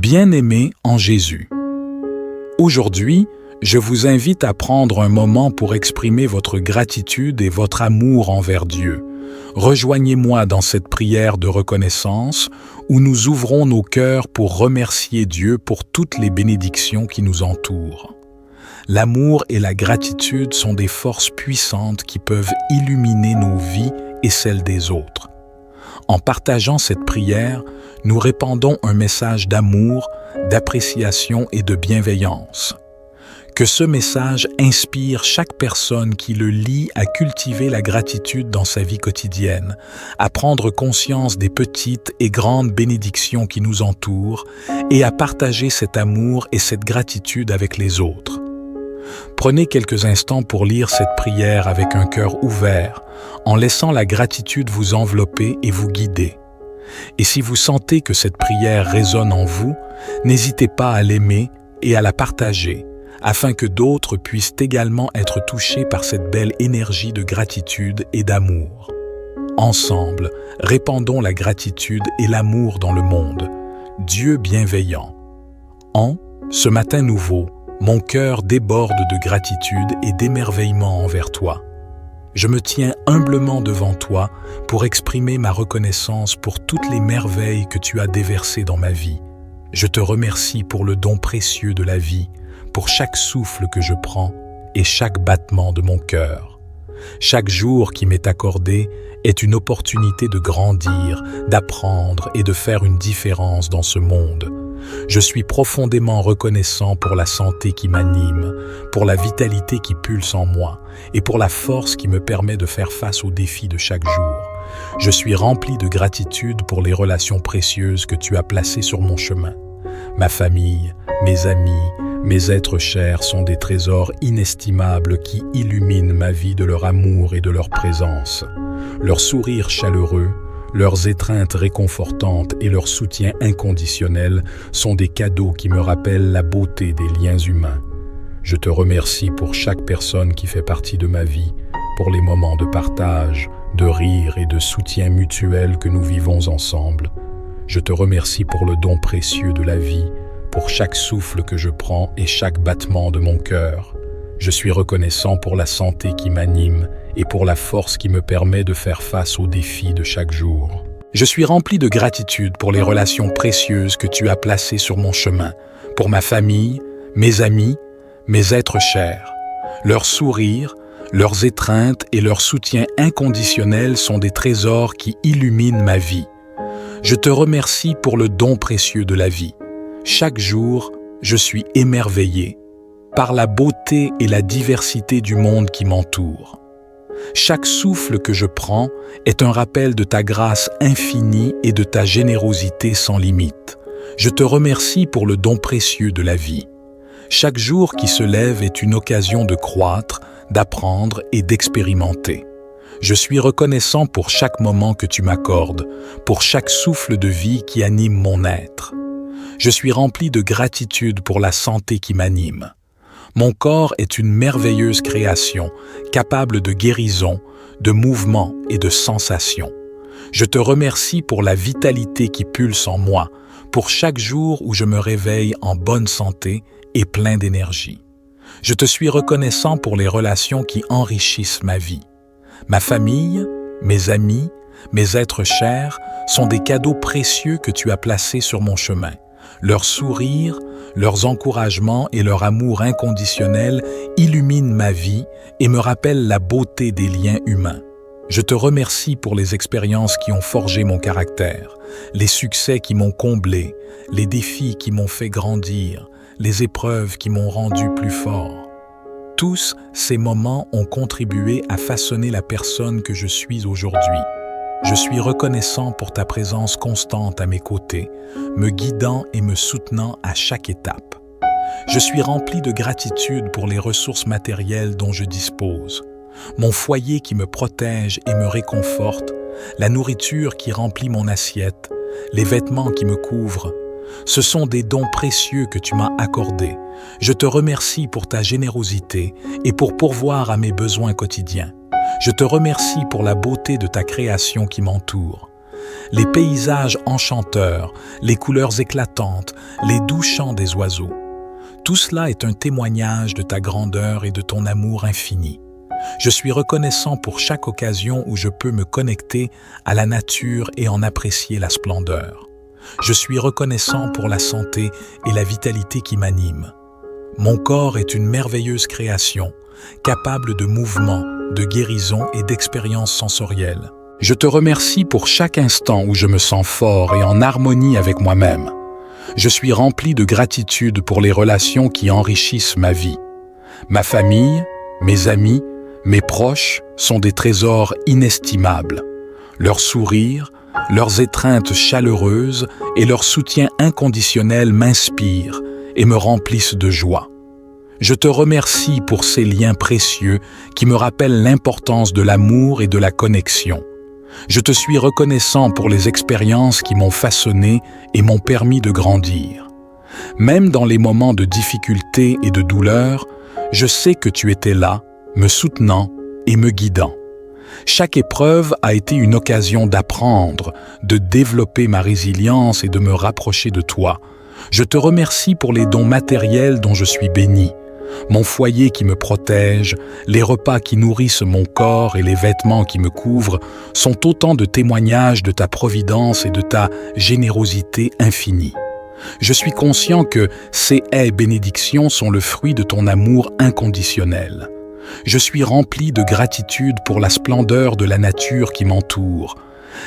Bien-aimés en Jésus. Aujourd'hui, je vous invite à prendre un moment pour exprimer votre gratitude et votre amour envers Dieu. Rejoignez-moi dans cette prière de reconnaissance où nous ouvrons nos cœurs pour remercier Dieu pour toutes les bénédictions qui nous entourent. L'amour et la gratitude sont des forces puissantes qui peuvent illuminer nos vies et celles des autres. En partageant cette prière, nous répandons un message d'amour, d'appréciation et de bienveillance. Que ce message inspire chaque personne qui le lit à cultiver la gratitude dans sa vie quotidienne, à prendre conscience des petites et grandes bénédictions qui nous entourent et à partager cet amour et cette gratitude avec les autres. Prenez quelques instants pour lire cette prière avec un cœur ouvert, en laissant la gratitude vous envelopper et vous guider. Et si vous sentez que cette prière résonne en vous, n'hésitez pas à l'aimer et à la partager, afin que d'autres puissent également être touchés par cette belle énergie de gratitude et d'amour. Ensemble, répandons la gratitude et l'amour dans le monde. Dieu bienveillant. En ce matin nouveau, mon cœur déborde de gratitude et d'émerveillement envers toi. Je me tiens humblement devant toi pour exprimer ma reconnaissance pour toutes les merveilles que tu as déversées dans ma vie. Je te remercie pour le don précieux de la vie, pour chaque souffle que je prends et chaque battement de mon cœur. Chaque jour qui m'est accordé est une opportunité de grandir, d'apprendre et de faire une différence dans ce monde. Je suis profondément reconnaissant pour la santé qui m'anime, pour la vitalité qui pulse en moi et pour la force qui me permet de faire face aux défis de chaque jour. Je suis rempli de gratitude pour les relations précieuses que tu as placées sur mon chemin. Ma famille, mes amis, mes êtres chers sont des trésors inestimables qui illuminent ma vie de leur amour et de leur présence. Leur sourire chaleureux, leurs étreintes réconfortantes et leur soutien inconditionnel sont des cadeaux qui me rappellent la beauté des liens humains. Je te remercie pour chaque personne qui fait partie de ma vie, pour les moments de partage, de rire et de soutien mutuel que nous vivons ensemble. Je te remercie pour le don précieux de la vie, pour chaque souffle que je prends et chaque battement de mon cœur. Je suis reconnaissant pour la santé qui m'anime et pour la force qui me permet de faire face aux défis de chaque jour. Je suis rempli de gratitude pour les relations précieuses que tu as placées sur mon chemin, pour ma famille, mes amis, mes êtres chers. Leurs sourires, leurs étreintes et leur soutien inconditionnel sont des trésors qui illuminent ma vie. Je te remercie pour le don précieux de la vie. Chaque jour, je suis émerveillé par la beauté et la diversité du monde qui m'entoure. Chaque souffle que je prends est un rappel de ta grâce infinie et de ta générosité sans limite. Je te remercie pour le don précieux de la vie. Chaque jour qui se lève est une occasion de croître, d'apprendre et d'expérimenter. Je suis reconnaissant pour chaque moment que tu m'accordes, pour chaque souffle de vie qui anime mon être. Je suis rempli de gratitude pour la santé qui m'anime. Mon corps est une merveilleuse création, capable de guérison, de mouvement et de sensation. Je te remercie pour la vitalité qui pulse en moi, pour chaque jour où je me réveille en bonne santé et plein d'énergie. Je te suis reconnaissant pour les relations qui enrichissent ma vie. Ma famille, mes amis, mes êtres chers sont des cadeaux précieux que tu as placés sur mon chemin. Leurs sourires, leurs encouragements et leur amour inconditionnel illuminent ma vie et me rappellent la beauté des liens humains. Je te remercie pour les expériences qui ont forgé mon caractère, les succès qui m'ont comblé, les défis qui m'ont fait grandir, les épreuves qui m'ont rendu plus fort. Tous ces moments ont contribué à façonner la personne que je suis aujourd'hui. Je suis reconnaissant pour ta présence constante à mes côtés, me guidant et me soutenant à chaque étape. Je suis rempli de gratitude pour les ressources matérielles dont je dispose, mon foyer qui me protège et me réconforte, la nourriture qui remplit mon assiette, les vêtements qui me couvrent. Ce sont des dons précieux que tu m'as accordés. Je te remercie pour ta générosité et pour pourvoir à mes besoins quotidiens. Je te remercie pour la beauté de ta création qui m'entoure. les paysages enchanteurs, les couleurs éclatantes, les doux chants des oiseaux. Tout cela est un témoignage de ta grandeur et de ton amour infini. Je suis reconnaissant pour chaque occasion où je peux me connecter à la nature et en apprécier la splendeur. Je suis reconnaissant pour la santé et la vitalité qui m'animent. Mon corps est une merveilleuse création, capable de mouvement, de guérison et d'expériences sensorielles. Je te remercie pour chaque instant où je me sens fort et en harmonie avec moi-même. Je suis rempli de gratitude pour les relations qui enrichissent ma vie. Ma famille, mes amis, mes proches sont des trésors inestimables. Leurs sourires, leurs étreintes chaleureuses et leur soutien inconditionnel m'inspirent et me remplissent de joie. Je te remercie pour ces liens précieux qui me rappellent l'importance de l'amour et de la connexion. Je te suis reconnaissant pour les expériences qui m'ont façonné et m'ont permis de grandir. Même dans les moments de difficulté et de douleur, je sais que tu étais là, me soutenant et me guidant. Chaque épreuve a été une occasion d'apprendre, de développer ma résilience et de me rapprocher de toi. Je te remercie pour les dons matériels dont je suis béni. Mon foyer qui me protège, les repas qui nourrissent mon corps et les vêtements qui me couvrent sont autant de témoignages de ta providence et de ta générosité infinie. Je suis conscient que ces haies bénédictions sont le fruit de ton amour inconditionnel. Je suis rempli de gratitude pour la splendeur de la nature qui m'entoure,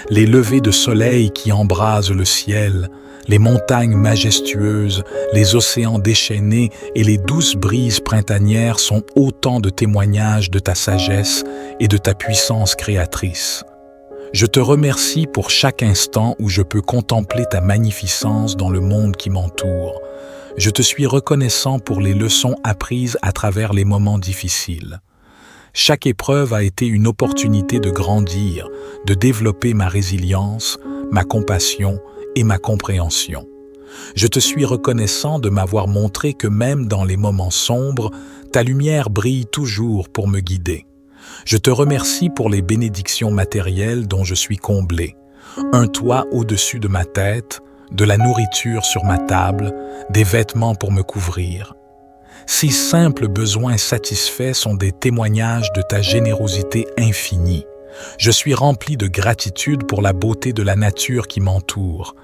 les levées de soleil qui embrasent le ciel, les montagnes majestueuses, les océans déchaînés et les douces brises printanières sont autant de témoignages de ta sagesse et de ta puissance créatrice. Je te remercie pour chaque instant où je peux contempler ta magnificence dans le monde qui m'entoure. Je te suis reconnaissant pour les leçons apprises à travers les moments difficiles. Chaque épreuve a été une opportunité de grandir, de développer ma résilience, ma compassion et ma compréhension. Je te suis reconnaissant de m'avoir montré que même dans les moments sombres, ta lumière brille toujours pour me guider. Je te remercie pour les bénédictions matérielles dont je suis comblé. Un toit au-dessus de ma tête, de la nourriture sur ma table, des vêtements pour me couvrir. Ces simples besoins satisfaits sont des témoignages de ta générosité infinie. Je suis rempli de gratitude pour la beauté de la nature qui m'entoure,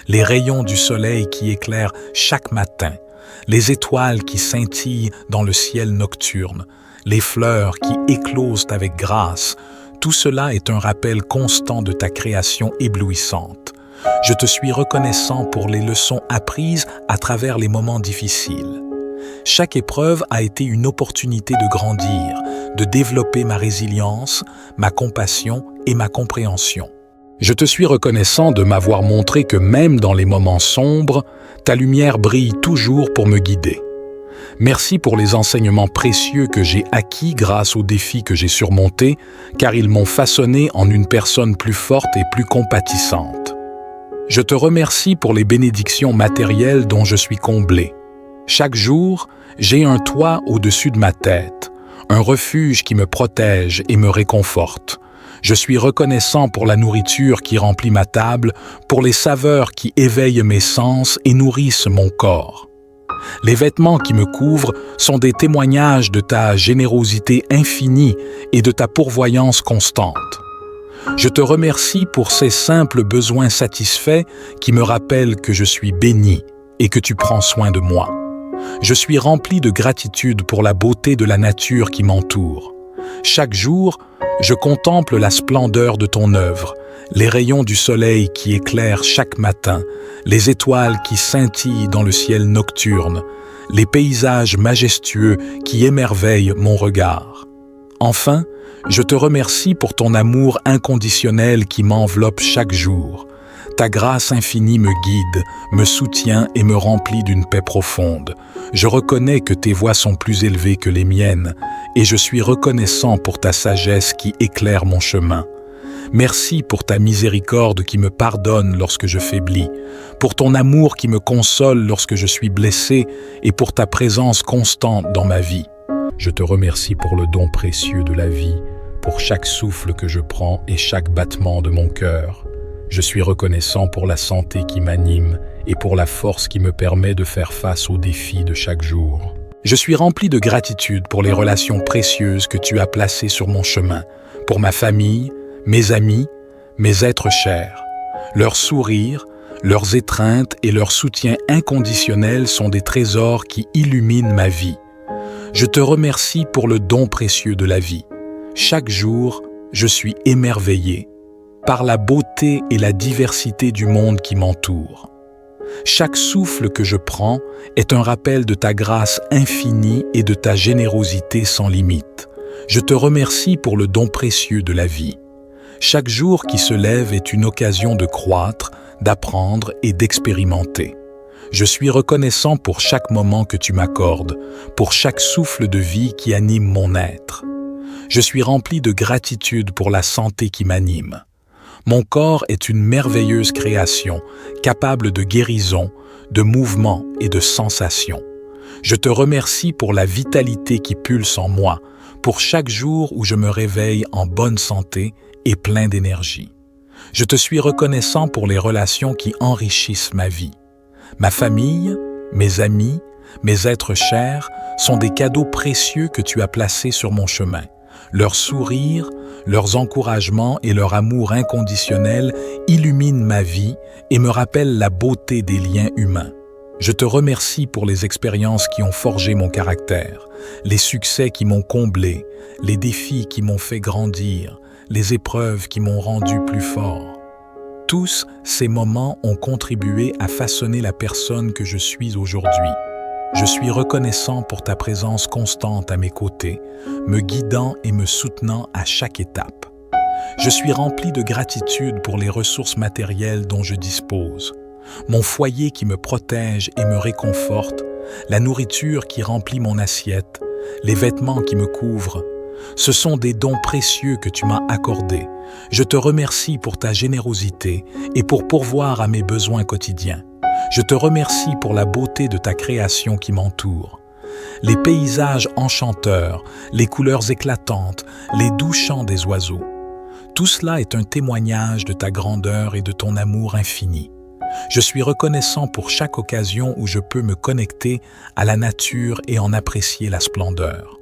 les rayons du soleil qui éclairent chaque matin, les étoiles qui scintillent dans le ciel nocturne, les fleurs qui éclosent avec grâce. Tout cela est un rappel constant de ta création éblouissante. Je te suis reconnaissant pour les leçons apprises à travers les moments difficiles. Chaque épreuve a été une opportunité de grandir, de développer ma résilience, ma compassion et ma compréhension. Je te suis reconnaissant de m'avoir montré que même dans les moments sombres, ta lumière brille toujours pour me guider. Merci pour les enseignements précieux que j'ai acquis grâce aux défis que j'ai surmontés, car ils m'ont façonné en une personne plus forte et plus compatissante. Je te remercie pour les bénédictions matérielles dont je suis comblé. Chaque jour, j'ai un toit au-dessus de ma tête, un refuge qui me protège et me réconforte. Je suis reconnaissant pour la nourriture qui remplit ma table, pour les saveurs qui éveillent mes sens et nourrissent mon corps. Les vêtements qui me couvrent sont des témoignages de ta générosité infinie et de ta pourvoyance constante. Je te remercie pour ces simples besoins satisfaits qui me rappellent que je suis béni et que tu prends soin de moi. Je suis rempli de gratitude pour la beauté de la nature qui m'entoure. Chaque jour, je contemple la splendeur de ton œuvre, les rayons du soleil qui éclairent chaque matin, les étoiles qui scintillent dans le ciel nocturne, les paysages majestueux qui émerveillent mon regard. Enfin, je te remercie pour ton amour inconditionnel qui m'enveloppe chaque jour. Ta grâce infinie me guide, me soutient et me remplit d'une paix profonde. Je reconnais que tes voies sont plus élevées que les miennes et je suis reconnaissant pour ta sagesse qui éclaire mon chemin. Merci pour ta miséricorde qui me pardonne lorsque je faiblis, pour ton amour qui me console lorsque je suis blessé et pour ta présence constante dans ma vie. Je te remercie pour le don précieux de la vie, pour chaque souffle que je prends et chaque battement de mon cœur. Je suis reconnaissant pour la santé qui m'anime et pour la force qui me permet de faire face aux défis de chaque jour. Je suis rempli de gratitude pour les relations précieuses que tu as placées sur mon chemin, pour ma famille, mes amis, mes êtres chers. Leurs sourires, leurs étreintes et leur soutien inconditionnel sont des trésors qui illuminent ma vie. Je te remercie pour le don précieux de la vie. Chaque jour, je suis émerveillé par la beauté et la diversité du monde qui m'entoure. Chaque souffle que je prends est un rappel de ta grâce infinie et de ta générosité sans limite. Je te remercie pour le don précieux de la vie. Chaque jour qui se lève est une occasion de croître, d'apprendre et d'expérimenter. Je suis reconnaissant pour chaque moment que tu m'accordes, pour chaque souffle de vie qui anime mon être. Je suis rempli de gratitude pour la santé qui m'anime. Mon corps est une merveilleuse création, capable de guérison, de mouvement et de sensation. Je te remercie pour la vitalité qui pulse en moi, pour chaque jour où je me réveille en bonne santé et plein d'énergie. Je te suis reconnaissant pour les relations qui enrichissent ma vie. Ma famille, mes amis, mes êtres chers sont des cadeaux précieux que tu as placés sur mon chemin. Leurs sourires, leurs encouragements et leur amour inconditionnel illuminent ma vie et me rappellent la beauté des liens humains. Je te remercie pour les expériences qui ont forgé mon caractère, les succès qui m'ont comblé, les défis qui m'ont fait grandir, les épreuves qui m'ont rendu plus fort. Tous ces moments ont contribué à façonner la personne que je suis aujourd'hui. Je suis reconnaissant pour ta présence constante à mes côtés, me guidant et me soutenant à chaque étape. Je suis rempli de gratitude pour les ressources matérielles dont je dispose, mon foyer qui me protège et me réconforte, la nourriture qui remplit mon assiette, les vêtements qui me couvrent. Ce sont des dons précieux que tu m'as accordés. Je te remercie pour ta générosité et pour pourvoir à mes besoins quotidiens. Je te remercie pour la beauté de ta création qui m'entoure. Les paysages enchanteurs, les couleurs éclatantes, les doux chants des oiseaux. Tout cela est un témoignage de ta grandeur et de ton amour infini. Je suis reconnaissant pour chaque occasion où je peux me connecter à la nature et en apprécier la splendeur.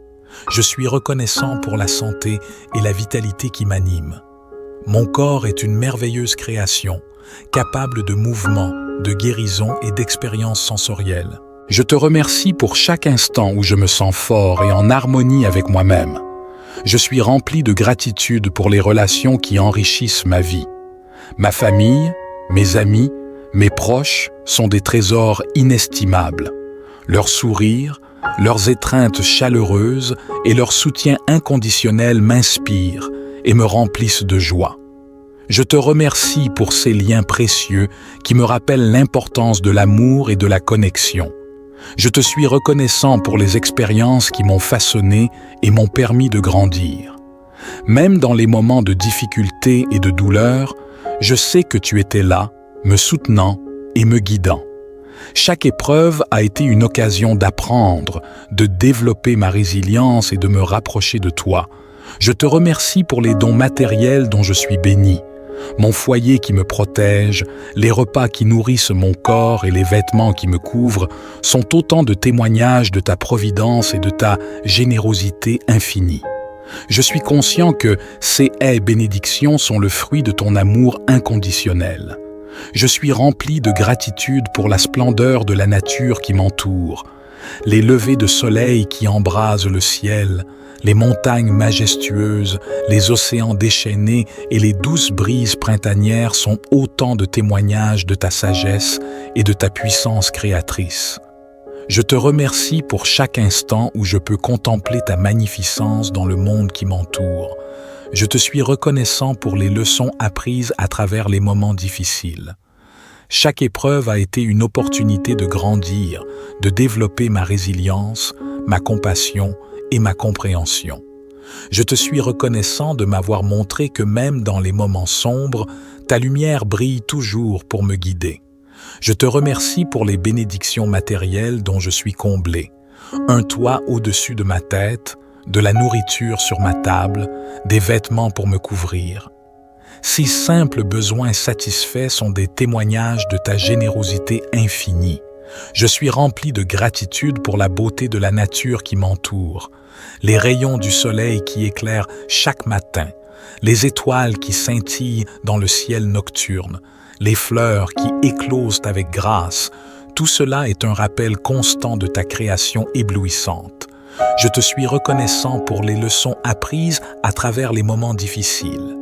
Je suis reconnaissant pour la santé et la vitalité qui m'animent. Mon corps est une merveilleuse création, capable de mouvement, de guérison et d'expériences sensorielles. Je te remercie pour chaque instant où je me sens fort et en harmonie avec moi-même. Je suis rempli de gratitude pour les relations qui enrichissent ma vie. Ma famille, mes amis, mes proches sont des trésors inestimables. Leurs sourires, leurs étreintes chaleureuses et leur soutien inconditionnel m'inspirent et me remplissent de joie. Je te remercie pour ces liens précieux qui me rappellent l'importance de l'amour et de la connexion. Je te suis reconnaissant pour les expériences qui m'ont façonné et m'ont permis de grandir. Même dans les moments de difficulté et de douleur, je sais que tu étais là, me soutenant et me guidant. Chaque épreuve a été une occasion d'apprendre, de développer ma résilience et de me rapprocher de toi. Je te remercie pour les dons matériels dont je suis béni. Mon foyer qui me protège, les repas qui nourrissent mon corps et les vêtements qui me couvrent sont autant de témoignages de ta providence et de ta générosité infinie. Je suis conscient que ces haies bénédictions sont le fruit de ton amour inconditionnel. Je suis rempli de gratitude pour la splendeur de la nature qui m'entoure, les levées de soleil qui embrasent le ciel, les montagnes majestueuses, les océans déchaînés et les douces brises printanières sont autant de témoignages de ta sagesse et de ta puissance créatrice. Je te remercie pour chaque instant où je peux contempler ta magnificence dans le monde qui m'entoure. Je te suis reconnaissant pour les leçons apprises à travers les moments difficiles. Chaque épreuve a été une opportunité de grandir, de développer ma résilience, ma compassion et ma compréhension. Je te suis reconnaissant de m'avoir montré que même dans les moments sombres, ta lumière brille toujours pour me guider. Je te remercie pour les bénédictions matérielles dont je suis comblé. Un toit au-dessus de ma tête, de la nourriture sur ma table, des vêtements pour me couvrir. Ces simples besoins satisfaits sont des témoignages de ta générosité infinie. Je suis rempli de gratitude pour la beauté de la nature qui m'entoure, les rayons du soleil qui éclairent chaque matin, les étoiles qui scintillent dans le ciel nocturne, les fleurs qui éclosent avec grâce. Tout cela est un rappel constant de ta création éblouissante. Je te suis reconnaissant pour les leçons apprises à travers les moments difficiles.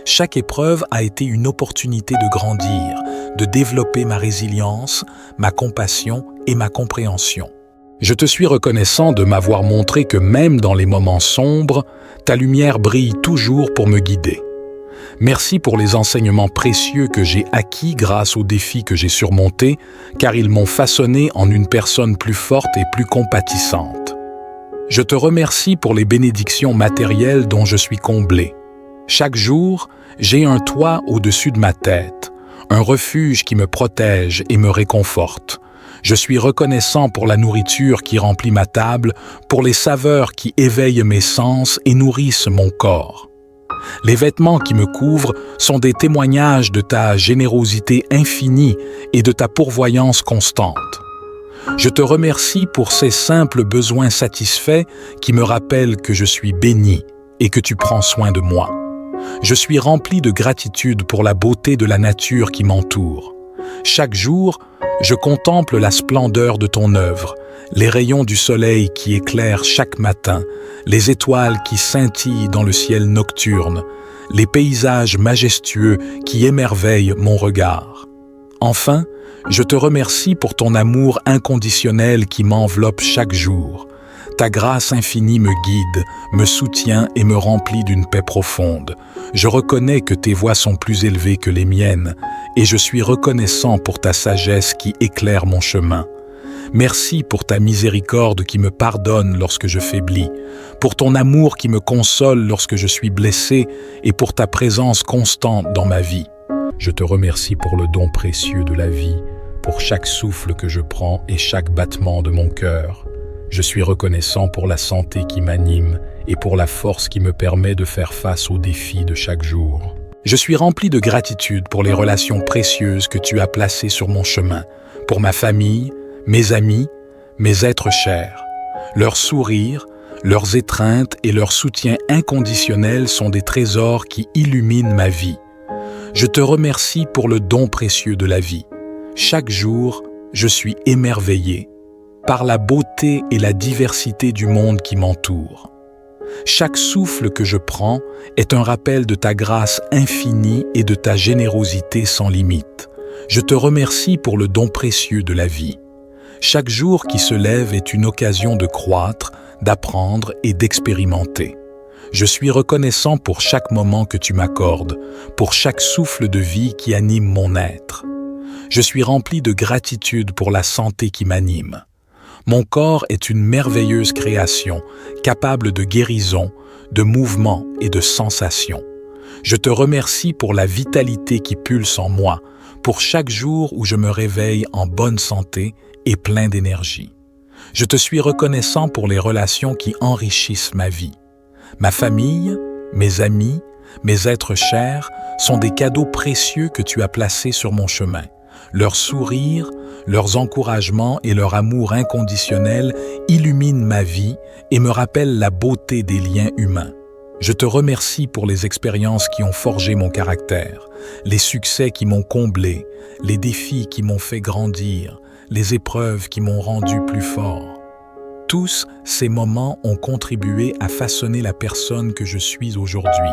Chaque épreuve a été une opportunité de grandir, de développer ma résilience, ma compassion et ma compréhension. Je te suis reconnaissant de m'avoir montré que même dans les moments sombres, ta lumière brille toujours pour me guider. Merci pour les enseignements précieux que j'ai acquis grâce aux défis que j'ai surmontés, car ils m'ont façonné en une personne plus forte et plus compatissante. Je te remercie pour les bénédictions matérielles dont je suis comblé. Chaque jour, j'ai un toit au-dessus de ma tête, un refuge qui me protège et me réconforte. Je suis reconnaissant pour la nourriture qui remplit ma table, pour les saveurs qui éveillent mes sens et nourrissent mon corps. Les vêtements qui me couvrent sont des témoignages de ta générosité infinie et de ta pourvoyance constante. Je te remercie pour ces simples besoins satisfaits qui me rappellent que je suis béni et que tu prends soin de moi. Je suis rempli de gratitude pour la beauté de la nature qui m'entoure. Chaque jour, je contemple la splendeur de ton œuvre, les rayons du soleil qui éclairent chaque matin, les étoiles qui scintillent dans le ciel nocturne, les paysages majestueux qui émerveillent mon regard. Enfin, je te remercie pour ton amour inconditionnel qui m'enveloppe chaque jour. Ta grâce infinie me guide, me soutient et me remplit d'une paix profonde. Je reconnais que tes voies sont plus élevées que les miennes et je suis reconnaissant pour ta sagesse qui éclaire mon chemin. Merci pour ta miséricorde qui me pardonne lorsque je faiblis, pour ton amour qui me console lorsque je suis blessé et pour ta présence constante dans ma vie. Je te remercie pour le don précieux de la vie, pour chaque souffle que je prends et chaque battement de mon cœur. Je suis reconnaissant pour la santé qui m'anime et pour la force qui me permet de faire face aux défis de chaque jour. Je suis rempli de gratitude pour les relations précieuses que tu as placées sur mon chemin, pour ma famille, mes amis, mes êtres chers. Leurs sourires, leurs étreintes et leur soutien inconditionnel sont des trésors qui illuminent ma vie. Je te remercie pour le don précieux de la vie. Chaque jour, je suis émerveillé par la beauté et la diversité du monde qui m'entoure. Chaque souffle que je prends est un rappel de ta grâce infinie et de ta générosité sans limite. Je te remercie pour le don précieux de la vie. Chaque jour qui se lève est une occasion de croître, d'apprendre et d'expérimenter. Je suis reconnaissant pour chaque moment que tu m'accordes, pour chaque souffle de vie qui anime mon être. Je suis rempli de gratitude pour la santé qui m'anime. Mon corps est une merveilleuse création, capable de guérison, de mouvement et de sensation. Je te remercie pour la vitalité qui pulse en moi, pour chaque jour où je me réveille en bonne santé et plein d'énergie. Je te suis reconnaissant pour les relations qui enrichissent ma vie. Ma famille, mes amis, mes êtres chers sont des cadeaux précieux que tu as placés sur mon chemin. Leurs sourires, leurs encouragements et leur amour inconditionnel illuminent ma vie et me rappellent la beauté des liens humains. Je te remercie pour les expériences qui ont forgé mon caractère, les succès qui m'ont comblé, les défis qui m'ont fait grandir, les épreuves qui m'ont rendu plus fort. Tous ces moments ont contribué à façonner la personne que je suis aujourd'hui.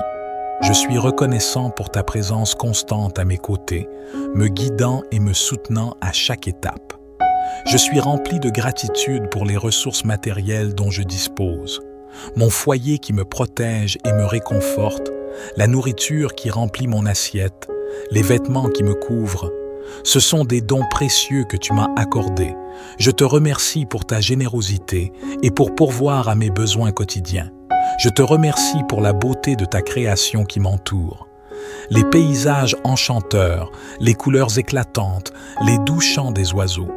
Je suis reconnaissant pour ta présence constante à mes côtés, me guidant et me soutenant à chaque étape. Je suis rempli de gratitude pour les ressources matérielles dont je dispose, mon foyer qui me protège et me réconforte, la nourriture qui remplit mon assiette, les vêtements qui me couvrent. Ce sont des dons précieux que tu m'as accordés. Je te remercie pour ta générosité et pour pourvoir à mes besoins quotidiens. Je te remercie pour la beauté de ta création qui m'entoure. Les paysages enchanteurs, les couleurs éclatantes, les doux chants des oiseaux.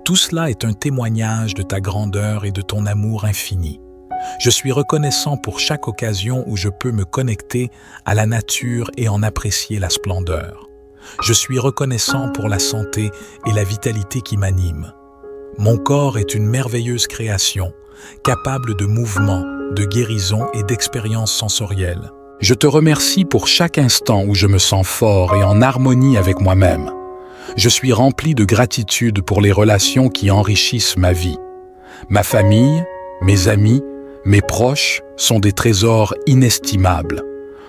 Tout cela est un témoignage de ta grandeur et de ton amour infini. Je suis reconnaissant pour chaque occasion où je peux me connecter à la nature et en apprécier la splendeur. Je suis reconnaissant pour la santé et la vitalité qui m'animent. Mon corps est une merveilleuse création, capable de mouvement, de guérison et d'expériences sensorielles. Je te remercie pour chaque instant où je me sens fort et en harmonie avec moi-même. Je suis rempli de gratitude pour les relations qui enrichissent ma vie. Ma famille, mes amis, mes proches sont des trésors inestimables.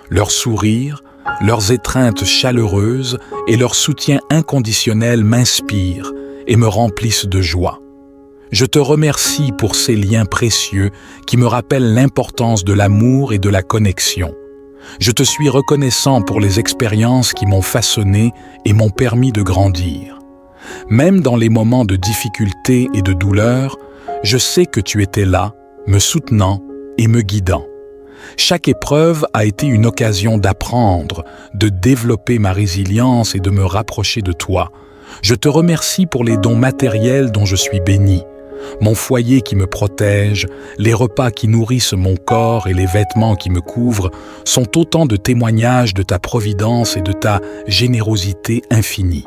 Leurs sourires, leurs étreintes chaleureuses et leur soutien inconditionnel m'inspirent et me remplissent de joie. Je te remercie pour ces liens précieux qui me rappellent l'importance de l'amour et de la connexion. Je te suis reconnaissant pour les expériences qui m'ont façonné et m'ont permis de grandir. Même dans les moments de difficulté et de douleur, je sais que tu étais là, me soutenant et me guidant. Chaque épreuve a été une occasion d'apprendre, de développer ma résilience et de me rapprocher de toi. Je te remercie pour les dons matériels dont je suis béni. Mon foyer qui me protège, les repas qui nourrissent mon corps et les vêtements qui me couvrent sont autant de témoignages de ta providence et de ta générosité infinie.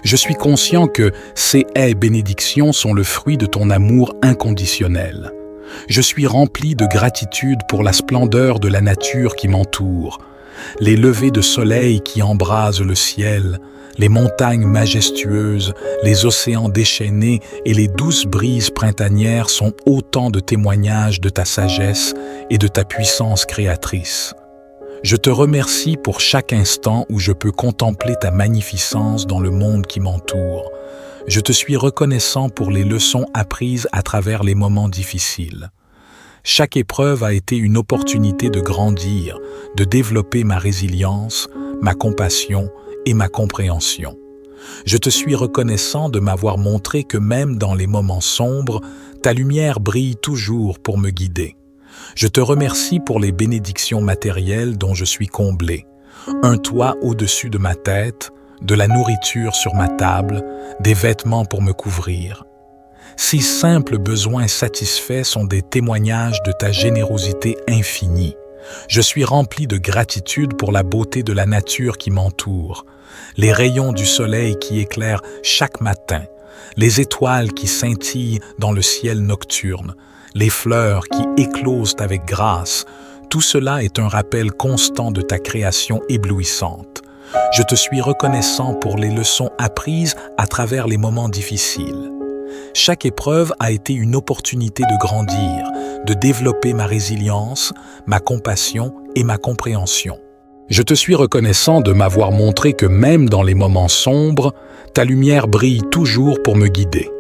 Je suis conscient que ces haies bénédictions sont le fruit de ton amour inconditionnel. Je suis rempli de gratitude pour la splendeur de la nature qui m'entoure, les levées de soleil qui embrasent le ciel, les montagnes majestueuses, les océans déchaînés et les douces brises printanières sont autant de témoignages de ta sagesse et de ta puissance créatrice. Je te remercie pour chaque instant où je peux contempler ta magnificence dans le monde qui m'entoure. Je te suis reconnaissant pour les leçons apprises à travers les moments difficiles. Chaque épreuve a été une opportunité de grandir, de développer ma résilience, ma compassion et ma compréhension. Je te suis reconnaissant de m'avoir montré que même dans les moments sombres, ta lumière brille toujours pour me guider. Je te remercie pour les bénédictions matérielles dont je suis comblé. Un toit au-dessus de ma tête, de la nourriture sur ma table, des vêtements pour me couvrir. Ces simples besoins satisfaits sont des témoignages de ta générosité infinie. Je suis rempli de gratitude pour la beauté de la nature qui m'entoure, les rayons du soleil qui éclairent chaque matin, les étoiles qui scintillent dans le ciel nocturne, les fleurs qui éclosent avec grâce. Tout cela est un rappel constant de ta création éblouissante. Je te suis reconnaissant pour les leçons apprises à travers les moments difficiles. Chaque épreuve a été une opportunité de grandir, de développer ma résilience, ma compassion et ma compréhension. Je te suis reconnaissant de m'avoir montré que même dans les moments sombres, ta lumière brille toujours pour me guider.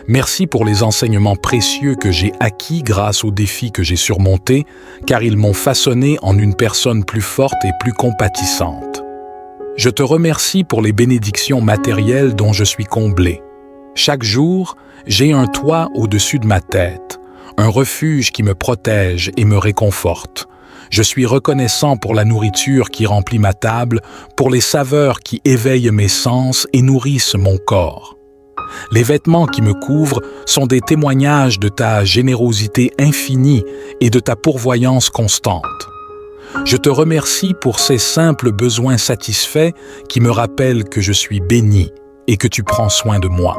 Merci pour les enseignements précieux que j'ai acquis grâce aux défis que j'ai surmontés, car ils m'ont façonné en une personne plus forte et plus compatissante. Je te remercie pour les bénédictions matérielles dont je suis comblé. Chaque jour, j'ai un toit au-dessus de ma tête, un refuge qui me protège et me réconforte. Je suis reconnaissant pour la nourriture qui remplit ma table, pour les saveurs qui éveillent mes sens et nourrissent mon corps. Les vêtements qui me couvrent sont des témoignages de ta générosité infinie et de ta pourvoyance constante. Je te remercie pour ces simples besoins satisfaits qui me rappellent que je suis béni et que tu prends soin de moi.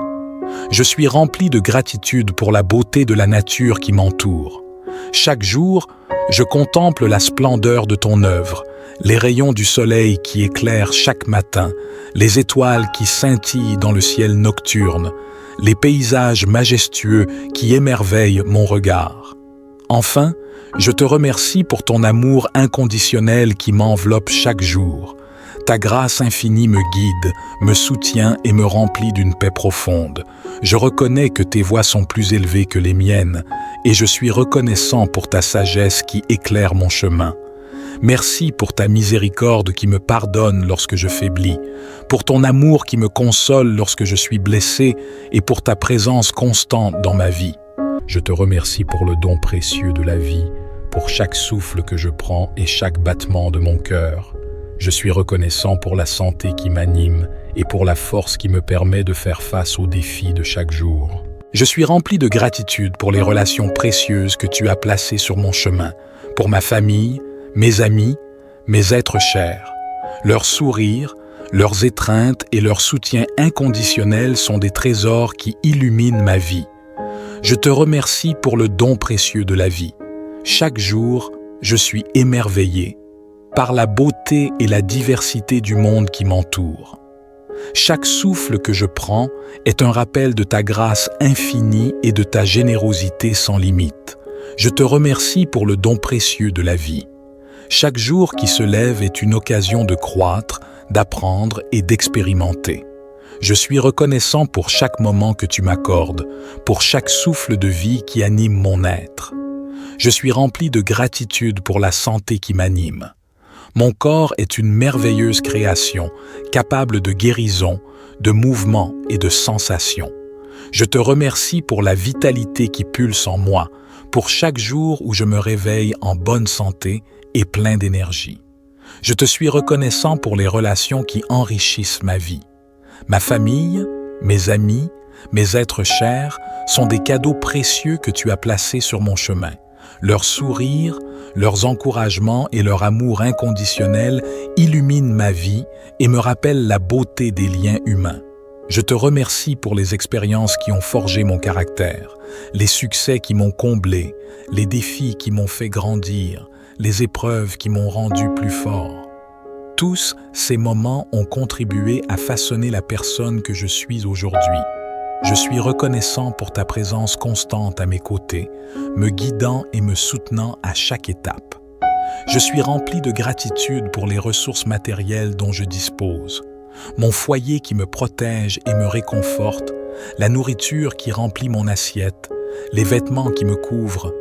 Je suis rempli de gratitude pour la beauté de la nature qui m'entoure. Chaque jour, je contemple la splendeur de ton œuvre, les rayons du soleil qui éclairent chaque matin, les étoiles qui scintillent dans le ciel nocturne, les paysages majestueux qui émerveillent mon regard. Enfin, je te remercie pour ton amour inconditionnel qui m'enveloppe chaque jour. Ta grâce infinie me guide, me soutient et me remplit d'une paix profonde. Je reconnais que tes voies sont plus élevées que les miennes et je suis reconnaissant pour ta sagesse qui éclaire mon chemin. Merci pour ta miséricorde qui me pardonne lorsque je faiblis, pour ton amour qui me console lorsque je suis blessé et pour ta présence constante dans ma vie. Je te remercie pour le don précieux de la vie, pour chaque souffle que je prends et chaque battement de mon cœur. Je suis reconnaissant pour la santé qui m'anime et pour la force qui me permet de faire face aux défis de chaque jour. Je suis rempli de gratitude pour les relations précieuses que tu as placées sur mon chemin, pour ma famille, mes amis, mes êtres chers. Leurs sourires, leurs étreintes et leur soutien inconditionnel sont des trésors qui illuminent ma vie. Je te remercie pour le don précieux de la vie. Chaque jour, je suis émerveillé par la beauté et la diversité du monde qui m'entoure. Chaque souffle que je prends est un rappel de ta grâce infinie et de ta générosité sans limite. Je te remercie pour le don précieux de la vie. Chaque jour qui se lève est une occasion de croître, d'apprendre et d'expérimenter. Je suis reconnaissant pour chaque moment que tu m'accordes, pour chaque souffle de vie qui anime mon être. Je suis rempli de gratitude pour la santé qui m'anime. Mon corps est une merveilleuse création, capable de guérison, de mouvement et de sensation. Je te remercie pour la vitalité qui pulse en moi, pour chaque jour où je me réveille en bonne santé et plein d'énergie. Je te suis reconnaissant pour les relations qui enrichissent ma vie. Ma famille, mes amis, mes êtres chers sont des cadeaux précieux que tu as placés sur mon chemin. Leurs sourires, leurs encouragements et leur amour inconditionnel illuminent ma vie et me rappellent la beauté des liens humains. Je te remercie pour les expériences qui ont forgé mon caractère, les succès qui m'ont comblé, les défis qui m'ont fait grandir, les épreuves qui m'ont rendu plus fort. Tous ces moments ont contribué à façonner la personne que je suis aujourd'hui. Je suis reconnaissant pour ta présence constante à mes côtés, me guidant et me soutenant à chaque étape. Je suis rempli de gratitude pour les ressources matérielles dont je dispose. Mon foyer qui me protège et me réconforte, la nourriture qui remplit mon assiette, les vêtements qui me couvrent.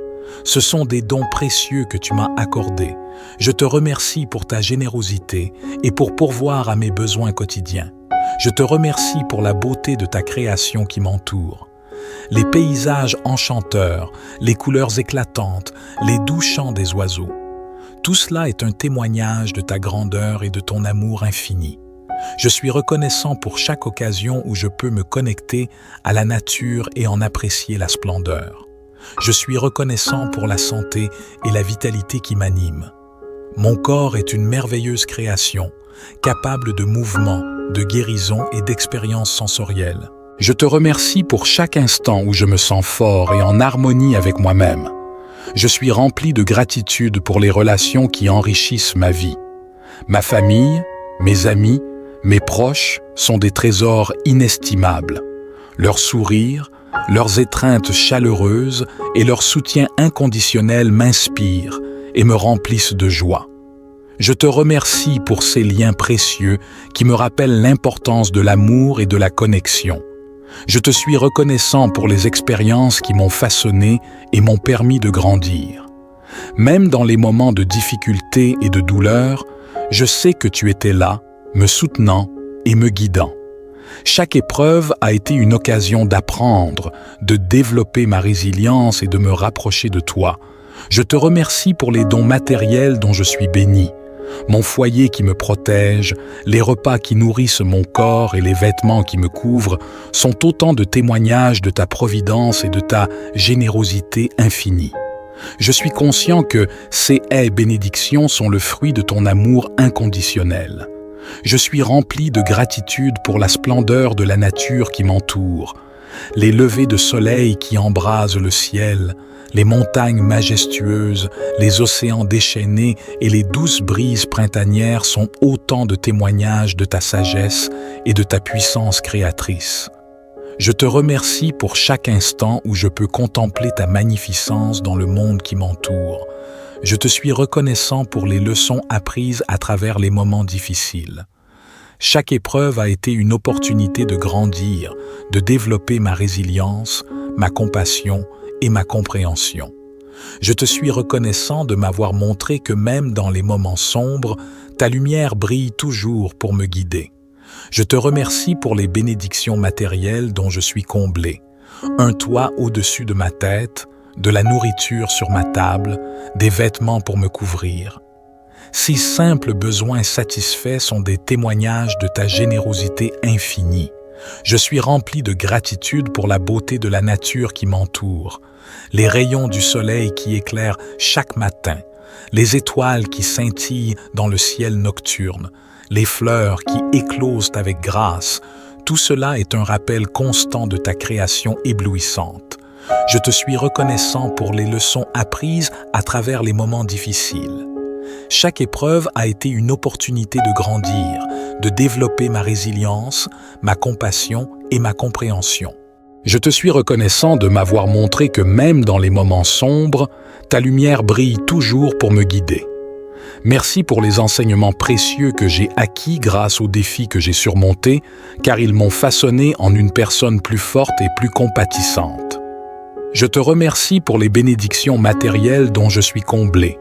Ce sont des dons précieux que tu m'as accordés. Je te remercie pour ta générosité et pour pourvoir à mes besoins quotidiens. Je te remercie pour la beauté de ta création qui m'entoure. Les paysages enchanteurs, les couleurs éclatantes, les doux chants des oiseaux. Tout cela est un témoignage de ta grandeur et de ton amour infini. Je suis reconnaissant pour chaque occasion où je peux me connecter à la nature et en apprécier la splendeur. Je suis reconnaissant pour la santé et la vitalité qui m'animent. Mon corps est une merveilleuse création, capable de mouvement, de guérison et d'expériences sensorielles. Je te remercie pour chaque instant où je me sens fort et en harmonie avec moi-même. Je suis rempli de gratitude pour les relations qui enrichissent ma vie. Ma famille, mes amis, mes proches sont des trésors inestimables. Leurs sourires, leurs étreintes chaleureuses et leur soutien inconditionnel m'inspirent et me remplissent de joie. Je te remercie pour ces liens précieux qui me rappellent l'importance de l'amour et de la connexion. Je te suis reconnaissant pour les expériences qui m'ont façonné et m'ont permis de grandir. Même dans les moments de difficulté et de douleur, je sais que tu étais là, me soutenant et me guidant. Chaque épreuve a été une occasion d'apprendre, de développer ma résilience et de me rapprocher de toi. Je te remercie pour les dons matériels dont je suis béni. Mon foyer qui me protège, les repas qui nourrissent mon corps et les vêtements qui me couvrent sont autant de témoignages de ta providence et de ta générosité infinie. Je suis conscient que ces haies bénédictions sont le fruit de ton amour inconditionnel. Je suis rempli de gratitude pour la splendeur de la nature qui m'entoure, les levées de soleil qui embrasent le ciel, les montagnes majestueuses, les océans déchaînés et les douces brises printanières sont autant de témoignages de ta sagesse et de ta puissance créatrice. Je te remercie pour chaque instant où je peux contempler ta magnificence dans le monde qui m'entoure. Je te suis reconnaissant pour les leçons apprises à travers les moments difficiles. Chaque épreuve a été une opportunité de grandir, de développer ma résilience, ma compassion et ma compréhension. Je te suis reconnaissant de m'avoir montré que même dans les moments sombres, ta lumière brille toujours pour me guider. Je te remercie pour les bénédictions matérielles dont je suis comblé. Un toit au-dessus de ma tête, de la nourriture sur ma table, des vêtements pour me couvrir. Ces simples besoins satisfaits sont des témoignages de ta générosité infinie. Je suis rempli de gratitude pour la beauté de la nature qui m'entoure, les rayons du soleil qui éclairent chaque matin, les étoiles qui scintillent dans le ciel nocturne, les fleurs qui éclosent avec grâce. Tout cela est un rappel constant de ta création éblouissante. Je te suis reconnaissant pour les leçons apprises à travers les moments difficiles. Chaque épreuve a été une opportunité de grandir, de développer ma résilience, ma compassion et ma compréhension. Je te suis reconnaissant de m'avoir montré que même dans les moments sombres, ta lumière brille toujours pour me guider. Merci pour les enseignements précieux que j'ai acquis grâce aux défis que j'ai surmontés, car ils m'ont façonné en une personne plus forte et plus compatissante. Je te remercie pour les bénédictions matérielles dont je suis comblé.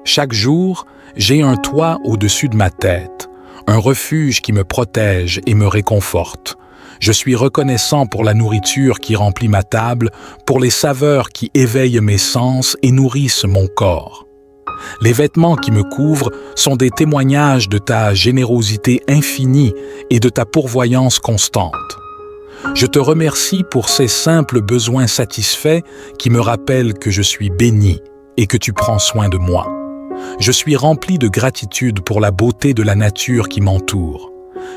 Chaque jour, j'ai un toit au-dessus de ma tête, un refuge qui me protège et me réconforte. Je suis reconnaissant pour la nourriture qui remplit ma table, pour les saveurs qui éveillent mes sens et nourrissent mon corps. Les vêtements qui me couvrent sont des témoignages de ta générosité infinie et de ta pourvoyance constante. Je te remercie pour ces simples besoins satisfaits qui me rappellent que je suis béni et que tu prends soin de moi. Je suis rempli de gratitude pour la beauté de la nature qui m'entoure.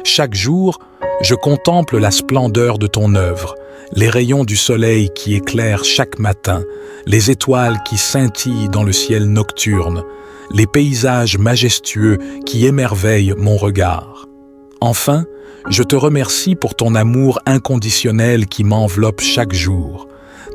Chaque jour, je contemple la splendeur de ton œuvre, les rayons du soleil qui éclairent chaque matin, les étoiles qui scintillent dans le ciel nocturne, les paysages majestueux qui émerveillent mon regard. Enfin, je te remercie pour ton amour inconditionnel qui m'enveloppe chaque jour.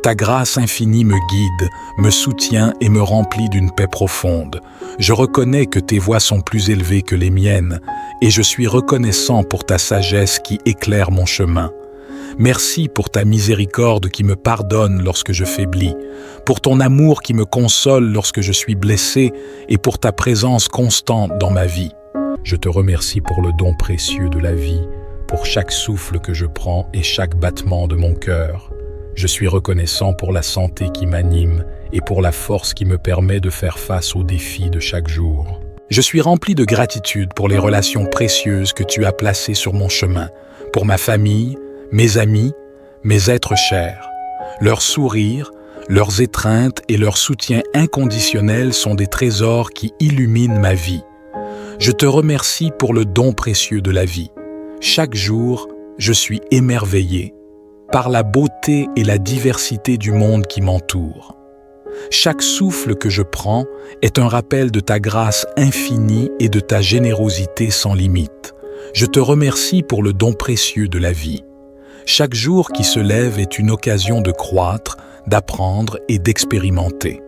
Ta grâce infinie me guide, me soutient et me remplit d'une paix profonde. Je reconnais que tes voies sont plus élevées que les miennes et je suis reconnaissant pour ta sagesse qui éclaire mon chemin. Merci pour ta miséricorde qui me pardonne lorsque je faiblis, pour ton amour qui me console lorsque je suis blessé et pour ta présence constante dans ma vie. Je te remercie pour le don précieux de la vie, pour chaque souffle que je prends et chaque battement de mon cœur. Je suis reconnaissant pour la santé qui m'anime et pour la force qui me permet de faire face aux défis de chaque jour. Je suis rempli de gratitude pour les relations précieuses que tu as placées sur mon chemin, pour ma famille, mes amis, mes êtres chers. Leurs sourires, leurs étreintes et leur soutien inconditionnel sont des trésors qui illuminent ma vie. Je te remercie pour le don précieux de la vie. Chaque jour, je suis émerveillé par la beauté et la diversité du monde qui m'entoure. Chaque souffle que je prends est un rappel de ta grâce infinie et de ta générosité sans limite. Je te remercie pour le don précieux de la vie. Chaque jour qui se lève est une occasion de croître, d'apprendre et d'expérimenter.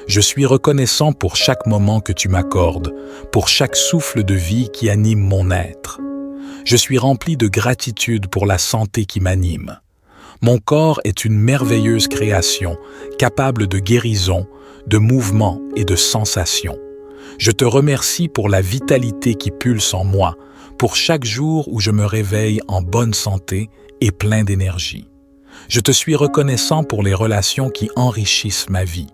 Je suis reconnaissant pour chaque moment que tu m'accordes, pour chaque souffle de vie qui anime mon être. Je suis rempli de gratitude pour la santé qui m'anime. Mon corps est une merveilleuse création, capable de guérison, de mouvement et de sensation. Je te remercie pour la vitalité qui pulse en moi, pour chaque jour où je me réveille en bonne santé et plein d'énergie. Je te suis reconnaissant pour les relations qui enrichissent ma vie.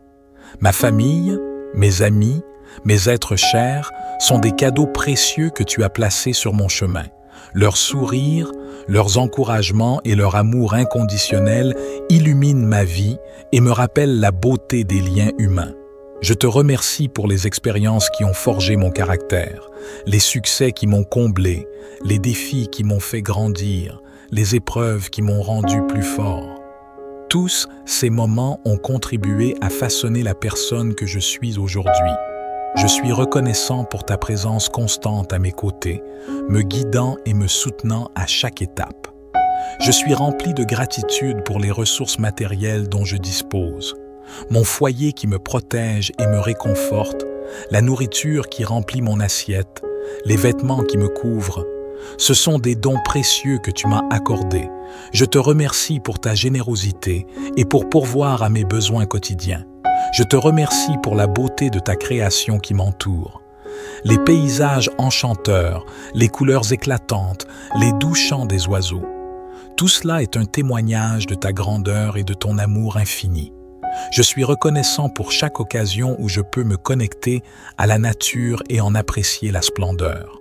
Ma famille, mes amis, mes êtres chers sont des cadeaux précieux que tu as placés sur mon chemin. Leurs sourires, leurs encouragements et leur amour inconditionnel illuminent ma vie et me rappellent la beauté des liens humains. Je te remercie pour les expériences qui ont forgé mon caractère, les succès qui m'ont comblé, les défis qui m'ont fait grandir, les épreuves qui m'ont rendu plus fort. Tous ces moments ont contribué à façonner la personne que je suis aujourd'hui. Je suis reconnaissant pour ta présence constante à mes côtés, me guidant et me soutenant à chaque étape. Je suis rempli de gratitude pour les ressources matérielles dont je dispose, mon foyer qui me protège et me réconforte, la nourriture qui remplit mon assiette, les vêtements qui me couvrent. Ce sont des dons précieux que tu m'as accordés. Je te remercie pour ta générosité et pour pourvoir à mes besoins quotidiens. Je te remercie pour la beauté de ta création qui m'entoure. Les paysages enchanteurs, les couleurs éclatantes, les doux chants des oiseaux. Tout cela est un témoignage de ta grandeur et de ton amour infini. Je suis reconnaissant pour chaque occasion où je peux me connecter à la nature et en apprécier la splendeur.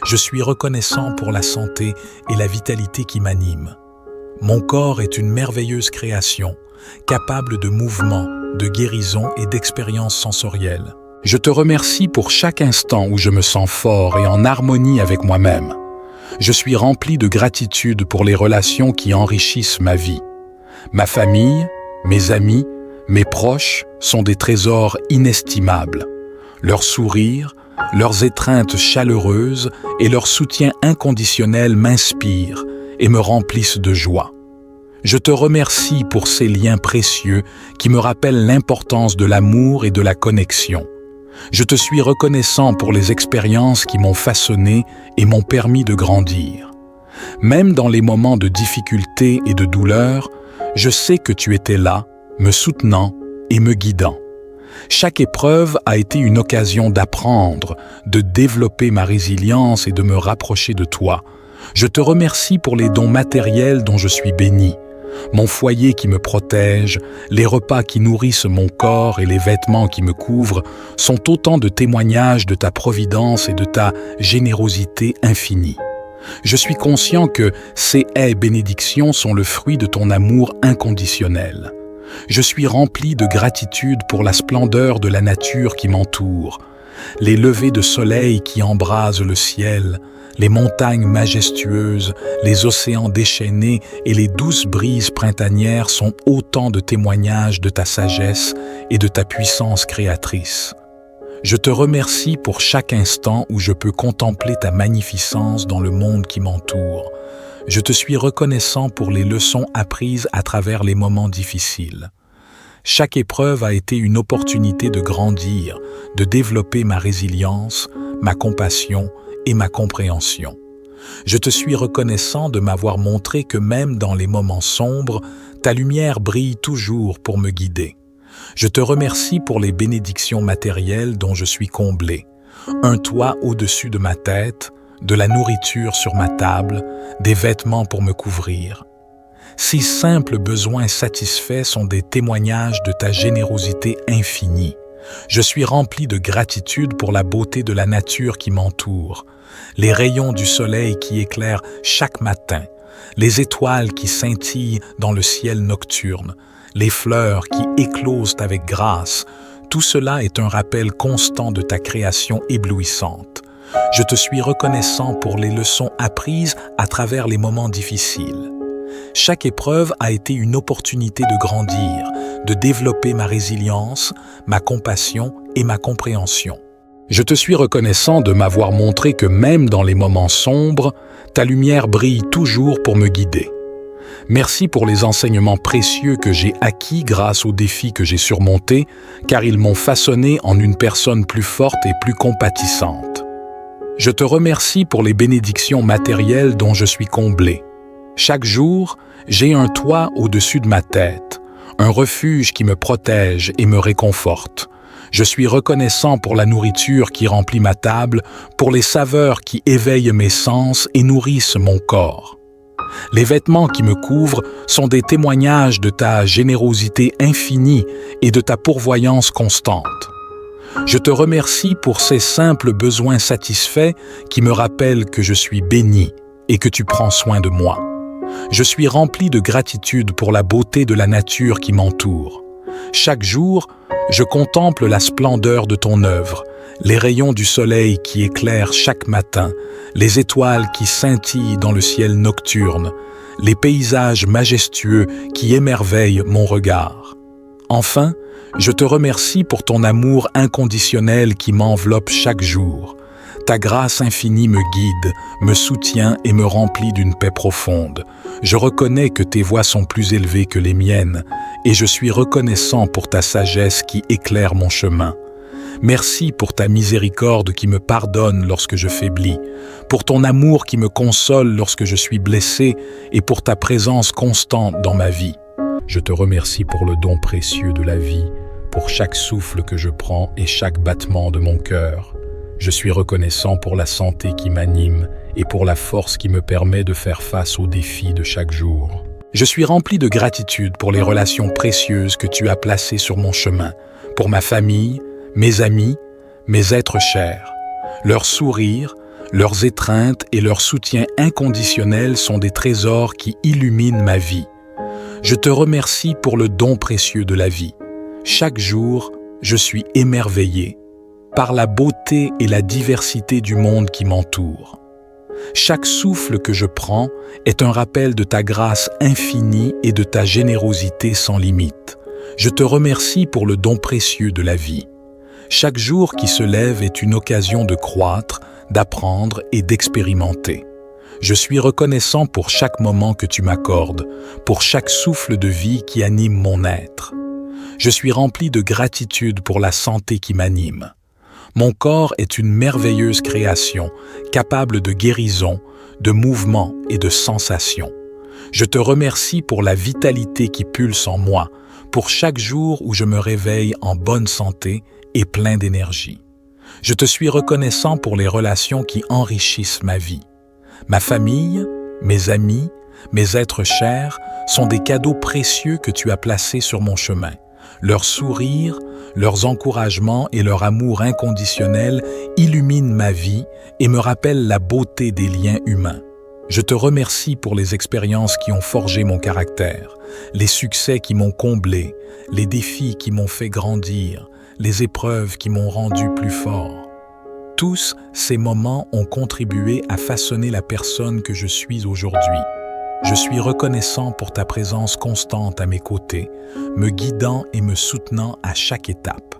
Je suis reconnaissant pour la santé et la vitalité qui m'animent. Mon corps est une merveilleuse création, capable de mouvement, de guérison et d'expériences sensorielles. Je te remercie pour chaque instant où je me sens fort et en harmonie avec moi-même. Je suis rempli de gratitude pour les relations qui enrichissent ma vie. Ma famille, mes amis, mes proches sont des trésors inestimables. Leurs sourires, leurs étreintes chaleureuses et leur soutien inconditionnel m'inspirent et me remplissent de joie. Je te remercie pour ces liens précieux qui me rappellent l'importance de l'amour et de la connexion. Je te suis reconnaissant pour les expériences qui m'ont façonné et m'ont permis de grandir. Même dans les moments de difficulté et de douleur, je sais que tu étais là, me soutenant et me guidant. Chaque épreuve a été une occasion d'apprendre, de développer ma résilience et de me rapprocher de toi. Je te remercie pour les dons matériels dont je suis béni. Mon foyer qui me protège, les repas qui nourrissent mon corps et les vêtements qui me couvrent sont autant de témoignages de ta providence et de ta générosité infinie. Je suis conscient que ces haies bénédictions sont le fruit de ton amour inconditionnel. Je suis rempli de gratitude pour la splendeur de la nature qui m'entoure, les levées de soleil qui embrasent le ciel, les montagnes majestueuses, les océans déchaînés et les douces brises printanières sont autant de témoignages de ta sagesse et de ta puissance créatrice. Je te remercie pour chaque instant où je peux contempler ta magnificence dans le monde qui m'entoure. Je te suis reconnaissant pour les leçons apprises à travers les moments difficiles. Chaque épreuve a été une opportunité de grandir, de développer ma résilience, ma compassion et ma compréhension. Je te suis reconnaissant de m'avoir montré que même dans les moments sombres, ta lumière brille toujours pour me guider. Je te remercie pour les bénédictions matérielles dont je suis comblé. Un toit au-dessus de ma tête, de la nourriture sur ma table, des vêtements pour me couvrir. Ces simples besoins satisfaits sont des témoignages de ta générosité infinie. Je suis rempli de gratitude pour la beauté de la nature qui m'entoure, les rayons du soleil qui éclairent chaque matin, les étoiles qui scintillent dans le ciel nocturne, les fleurs qui éclosent avec grâce. Tout cela est un rappel constant de ta création éblouissante. Je te suis reconnaissant pour les leçons apprises à travers les moments difficiles. Chaque épreuve a été une opportunité de grandir, de développer ma résilience, ma compassion et ma compréhension. Je te suis reconnaissant de m'avoir montré que même dans les moments sombres, ta lumière brille toujours pour me guider. Merci pour les enseignements précieux que j'ai acquis grâce aux défis que j'ai surmontés, car ils m'ont façonné en une personne plus forte et plus compatissante. Je te remercie pour les bénédictions matérielles dont je suis comblé. Chaque jour, j'ai un toit au-dessus de ma tête, un refuge qui me protège et me réconforte. Je suis reconnaissant pour la nourriture qui remplit ma table, pour les saveurs qui éveillent mes sens et nourrissent mon corps. Les vêtements qui me couvrent sont des témoignages de ta générosité infinie et de ta pourvoyance constante. Je te remercie pour ces simples besoins satisfaits qui me rappellent que je suis béni et que tu prends soin de moi. Je suis rempli de gratitude pour la beauté de la nature qui m'entoure. Chaque jour, je contemple la splendeur de ton œuvre, les rayons du soleil qui éclairent chaque matin, les étoiles qui scintillent dans le ciel nocturne, les paysages majestueux qui émerveillent mon regard. Enfin, je te remercie pour ton amour inconditionnel qui m'enveloppe chaque jour. Ta grâce infinie me guide, me soutient et me remplit d'une paix profonde. Je reconnais que tes voies sont plus élevées que les miennes et je suis reconnaissant pour ta sagesse qui éclaire mon chemin. Merci pour ta miséricorde qui me pardonne lorsque je faiblis, pour ton amour qui me console lorsque je suis blessé et pour ta présence constante dans ma vie. Je te remercie pour le don précieux de la vie, pour chaque souffle que je prends et chaque battement de mon cœur. Je suis reconnaissant pour la santé qui m'anime et pour la force qui me permet de faire face aux défis de chaque jour. Je suis rempli de gratitude pour les relations précieuses que tu as placées sur mon chemin, pour ma famille, mes amis, mes êtres chers. Leur sourire, Leurs étreintes et leur soutien inconditionnel sont des trésors qui illuminent ma vie. Je te remercie pour le don précieux de la vie. Chaque jour, je suis émerveillé par la beauté et la diversité du monde qui m'entoure. Chaque souffle que je prends est un rappel de ta grâce infinie et de ta générosité sans limite. Je te remercie pour le don précieux de la vie. Chaque jour qui se lève est une occasion de croître, d'apprendre et d'expérimenter. Je suis reconnaissant pour chaque moment que tu m'accordes, pour chaque souffle de vie qui anime mon être. Je suis rempli de gratitude pour la santé qui m'anime. Mon corps est une merveilleuse création, capable de guérison, de mouvement et de sensation. Je te remercie pour la vitalité qui pulse en moi, pour chaque jour où je me réveille en bonne santé et plein d'énergie. Je te suis reconnaissant pour les relations qui enrichissent ma vie. Ma famille, mes amis, mes êtres chers sont des cadeaux précieux que tu as placés sur mon chemin. Leurs sourires, leurs encouragements et leur amour inconditionnel illuminent ma vie et me rappellent la beauté des liens humains. Je te remercie pour les expériences qui ont forgé mon caractère, les succès qui m'ont comblé, les défis qui m'ont fait grandir, les épreuves qui m'ont rendu plus fort. Tous ces moments ont contribué à façonner la personne que je suis aujourd'hui. Je suis reconnaissant pour ta présence constante à mes côtés, me guidant et me soutenant à chaque étape.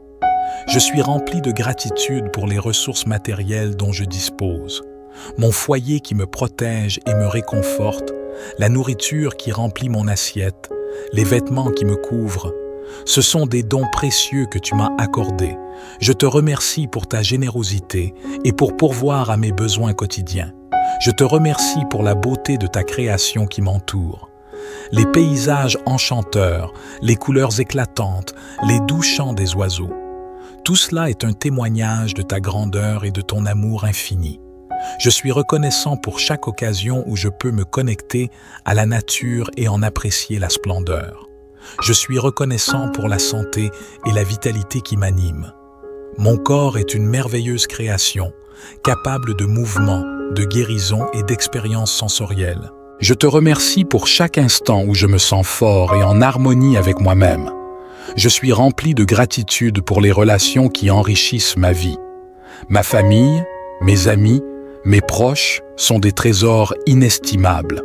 Je suis rempli de gratitude pour les ressources matérielles dont je dispose. Mon foyer qui me protège et me réconforte, la nourriture qui remplit mon assiette, les vêtements qui me couvrent. Ce sont des dons précieux que tu m'as accordés. Je te remercie pour ta générosité et pour pourvoir à mes besoins quotidiens. Je te remercie pour la beauté de ta création qui m'entoure. Les paysages enchanteurs, les couleurs éclatantes, les doux chants des oiseaux. Tout cela est un témoignage de ta grandeur et de ton amour infini. Je suis reconnaissant pour chaque occasion où je peux me connecter à la nature et en apprécier la splendeur. Je suis reconnaissant pour la santé et la vitalité qui m'animent. Mon corps est une merveilleuse création, capable de mouvement, de guérison et d'expériences sensorielles. Je te remercie pour chaque instant où je me sens fort et en harmonie avec moi-même. Je suis rempli de gratitude pour les relations qui enrichissent ma vie. Ma famille, mes amis, mes proches sont des trésors inestimables.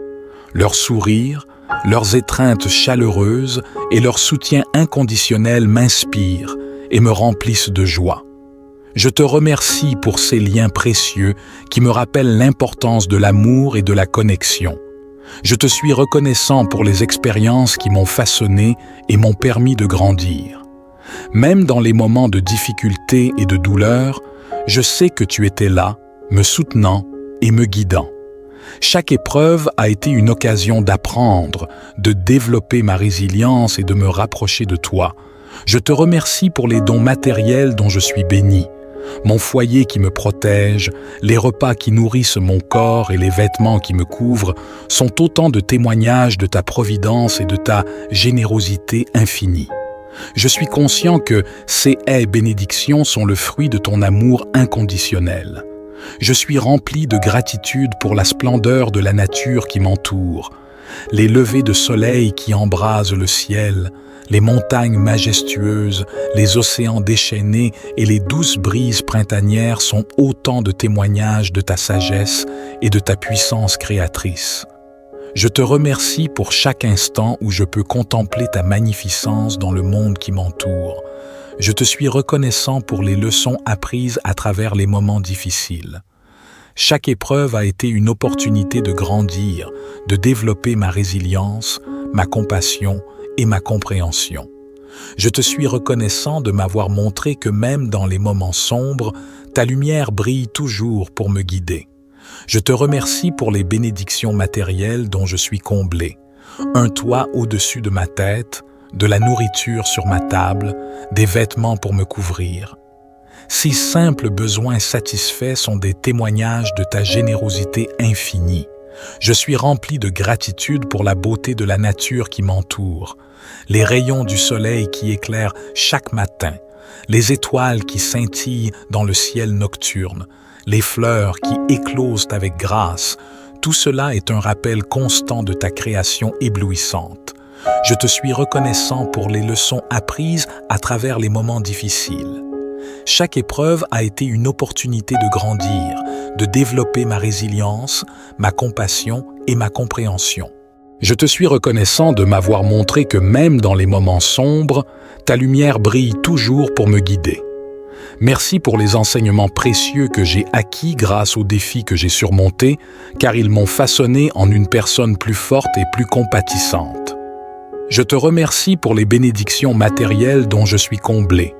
Leurs sourires, leurs étreintes chaleureuses et leur soutien inconditionnel m'inspirent et me remplissent de joie. Je te remercie pour ces liens précieux qui me rappellent l'importance de l'amour et de la connexion. Je te suis reconnaissant pour les expériences qui m'ont façonné et m'ont permis de grandir. Même dans les moments de difficulté et de douleur, je sais que tu étais là, me soutenant et me guidant. Chaque épreuve a été une occasion d'apprendre, de développer ma résilience et de me rapprocher de toi. Je te remercie pour les dons matériels dont je suis béni. Mon foyer qui me protège, les repas qui nourrissent mon corps et les vêtements qui me couvrent sont autant de témoignages de ta providence et de ta générosité infinie. Je suis conscient que ces haies bénédictions sont le fruit de ton amour inconditionnel. Je suis rempli de gratitude pour la splendeur de la nature qui m'entoure, les levées de soleil qui embrasent le ciel, les montagnes majestueuses, les océans déchaînés et les douces brises printanières sont autant de témoignages de ta sagesse et de ta puissance créatrice. Je te remercie pour chaque instant où je peux contempler ta magnificence dans le monde qui m'entoure. Je te suis reconnaissant pour les leçons apprises à travers les moments difficiles. Chaque épreuve a été une opportunité de grandir, de développer ma résilience, ma compassion et ma compréhension. Je te suis reconnaissant de m'avoir montré que même dans les moments sombres, ta lumière brille toujours pour me guider. Je te remercie pour les bénédictions matérielles dont je suis comblé. Un toit au-dessus de ma tête, de la nourriture sur ma table, des vêtements pour me couvrir. Ces simples besoins satisfaits sont des témoignages de ta générosité infinie. Je suis rempli de gratitude pour la beauté de la nature qui m'entoure, les rayons du soleil qui éclairent chaque matin, les étoiles qui scintillent dans le ciel nocturne, les fleurs qui éclosent avec grâce, tout cela est un rappel constant de ta création éblouissante. Je te suis reconnaissant pour les leçons apprises à travers les moments difficiles. Chaque épreuve a été une opportunité de grandir, de développer ma résilience, ma compassion et ma compréhension. Je te suis reconnaissant de m'avoir montré que même dans les moments sombres, ta lumière brille toujours pour me guider. Merci pour les enseignements précieux que j'ai acquis grâce aux défis que j'ai surmontés, car ils m'ont façonné en une personne plus forte et plus compatissante. Je te remercie pour les bénédictions matérielles dont je suis comblé.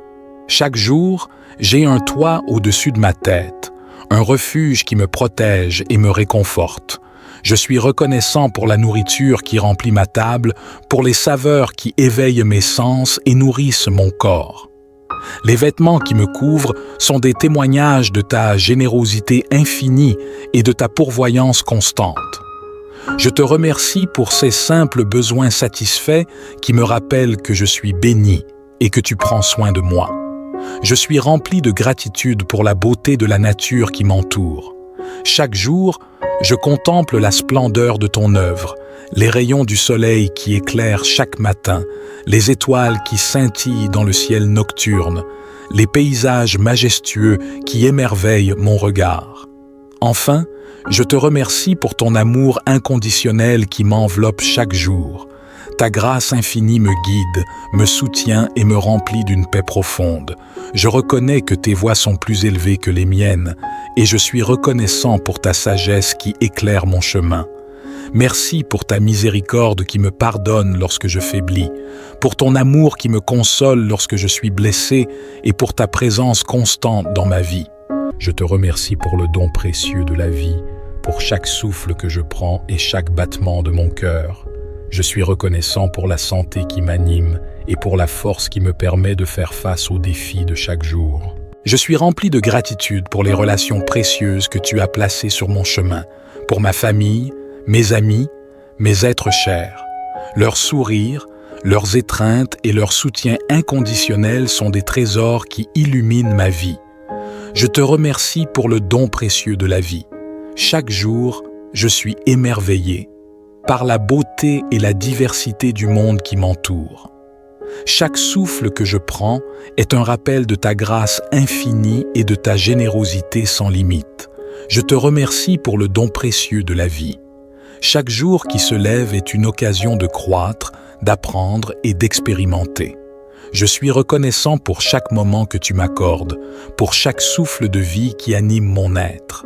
Chaque jour, j'ai un toit au-dessus de ma tête, un refuge qui me protège et me réconforte. Je suis reconnaissant pour la nourriture qui remplit ma table, pour les saveurs qui éveillent mes sens et nourrissent mon corps. Les vêtements qui me couvrent sont des témoignages de ta générosité infinie et de ta pourvoyance constante. Je te remercie pour ces simples besoins satisfaits qui me rappellent que je suis béni et que tu prends soin de moi. Je suis rempli de gratitude pour la beauté de la nature qui m'entoure. Chaque jour, je contemple la splendeur de ton œuvre, les rayons du soleil qui éclairent chaque matin, les étoiles qui scintillent dans le ciel nocturne, les paysages majestueux qui émerveillent mon regard. Enfin, je te remercie pour ton amour inconditionnel qui m'enveloppe chaque jour. Ta grâce infinie me guide, me soutient et me remplit d'une paix profonde. Je reconnais que tes voies sont plus élevées que les miennes et je suis reconnaissant pour ta sagesse qui éclaire mon chemin. Merci pour ta miséricorde qui me pardonne lorsque je faiblis, pour ton amour qui me console lorsque je suis blessé et pour ta présence constante dans ma vie. Je te remercie pour le don précieux de la vie, pour chaque souffle que je prends et chaque battement de mon cœur. Je suis reconnaissant pour la santé qui m'anime et pour la force qui me permet de faire face aux défis de chaque jour. Je suis rempli de gratitude pour les relations précieuses que tu as placées sur mon chemin, pour ma famille, mes amis, mes êtres chers. Leurs sourires, leurs étreintes et leur soutien inconditionnel sont des trésors qui illuminent ma vie. Je te remercie pour le don précieux de la vie. Chaque jour, je suis émerveillé par la beauté et la diversité du monde qui m'entoure. Chaque souffle que je prends est un rappel de ta grâce infinie et de ta générosité sans limite. Je te remercie pour le don précieux de la vie. Chaque jour qui se lève est une occasion de croître, d'apprendre et d'expérimenter. Je suis reconnaissant pour chaque moment que tu m'accordes, pour chaque souffle de vie qui anime mon être.